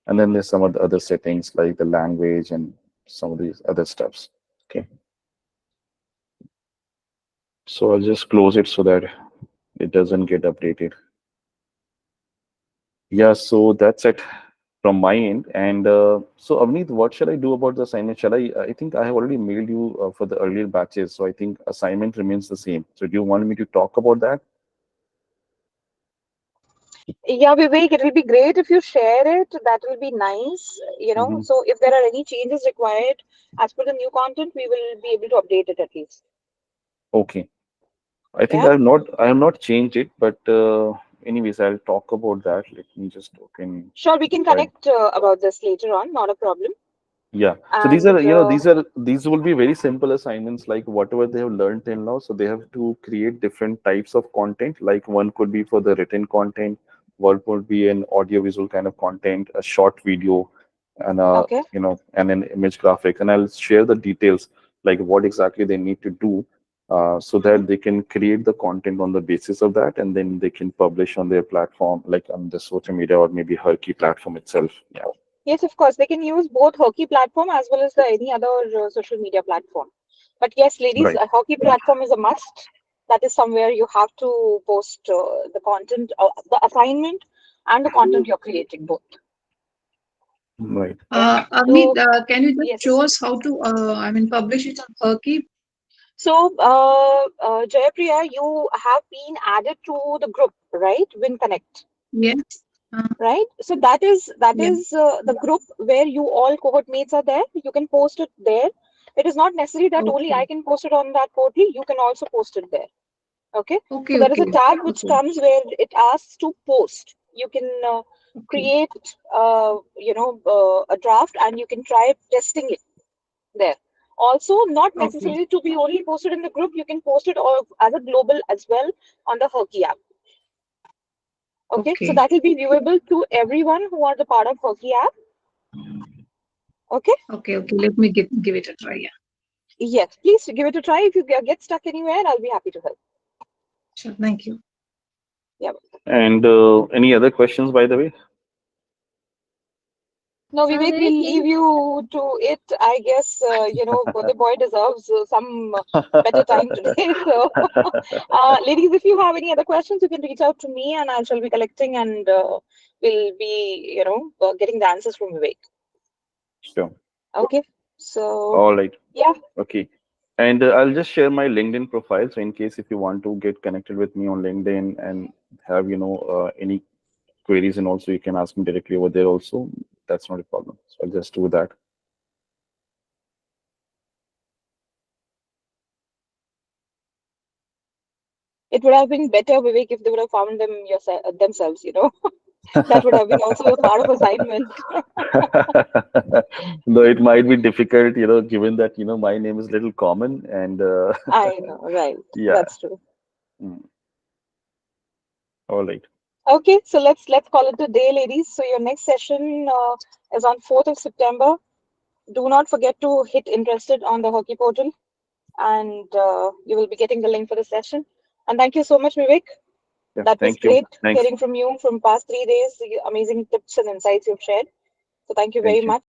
And then there's some of the other settings like the language and some of these other steps. Okay. So I'll just close it so that it doesn't get updated. Yeah, so that's it from my end. And so Avneet, what shall I do about the assignment? I think I have already mailed you for the earlier batches. So I think assignment remains the same. So do you want me to talk about that? Yeah, Vivek, it will be great if you share it. That will be nice, Mhm. So if there are any changes required as per the new content, we will be able to update it at least. Okay. I think Yeah, I have not changed it, but anyways, I'll talk about that. Let me just open. sure, we can Right. connect about this later on, not a problem. Yeah. So these And are, these will be very simple assignments, like whatever they have learned till now. So they have to create different types of content. Like one could be for the written content, one would be an audiovisual kind of content, a short video, and okay. and an image graphic. And I'll share the details, like what exactly they need to do, so Mhm. that they can create the content on the basis of that, and then they can publish on their platform, like on the social media or maybe Herky platform itself. Yeah. Yes, of course. They can use both hockey platform as well as the any other social media platform. But yes, ladies, Right. a hockey platform is a must. That is somewhere you have to post the content, the assignment, and the content you're creating both. Right. Amit, So can you just show yes. us how to, publish it on Perky? So Jayapriya, you have been added to the group, right? Win Connect, Yes. Uh, right? So that yeah. is the group where you all cohort mates are there. You can post it there. It is not necessary that only Okay. I can post it on that portal. You can also post it there. Okay. So Okay. there is a Okay. tab which Okay. comes where it asks to post. You can Okay. create, a draft and you can try testing it there. Also, not Okay. necessarily to be only posted in the group. You can post it all as a global as well on the Herky app. Okay. So Okay. that will be viewable to everyone who are the part of Herky app. Okay. Okay. Okay. Let me give it a try. Yeah. Yes. Please give it a try. If you get stuck anywhere, I'll be happy to help. Sure. Thank you. Yeah. And any other questions, by the way? No, Vivek, Vivek, we'll leave you to it. I guess, the boy deserves some better time today. So, ladies, if you have any other questions, you can reach out to me and I shall be collecting and we'll be, getting the answers from Vivek. Sure. Okay. So, All right. yeah, Okay. And I'll just share my LinkedIn profile. So in case if you want to get connected with me on LinkedIn and have, any queries, and also you can ask me directly over there also. That's not a problem. So I'll just do that. it would have been better, Vivek, if they would have found them themselves, That would have been also a part of assignment. Though it might be difficult, given that, my name is little common and I know, right. yeah. That's true. Mm. All right. Okay, so let's call it a day, ladies. So your next session is on 4th of September. Do not forget to hit interested on the hockey portal and you will be getting the link for the session. And thank you so much, Vivek. Yeah. That was Thank you. great Thanks. hearing from you from past 3 days, the amazing tips and insights you've shared. So thank you very Thank you. much.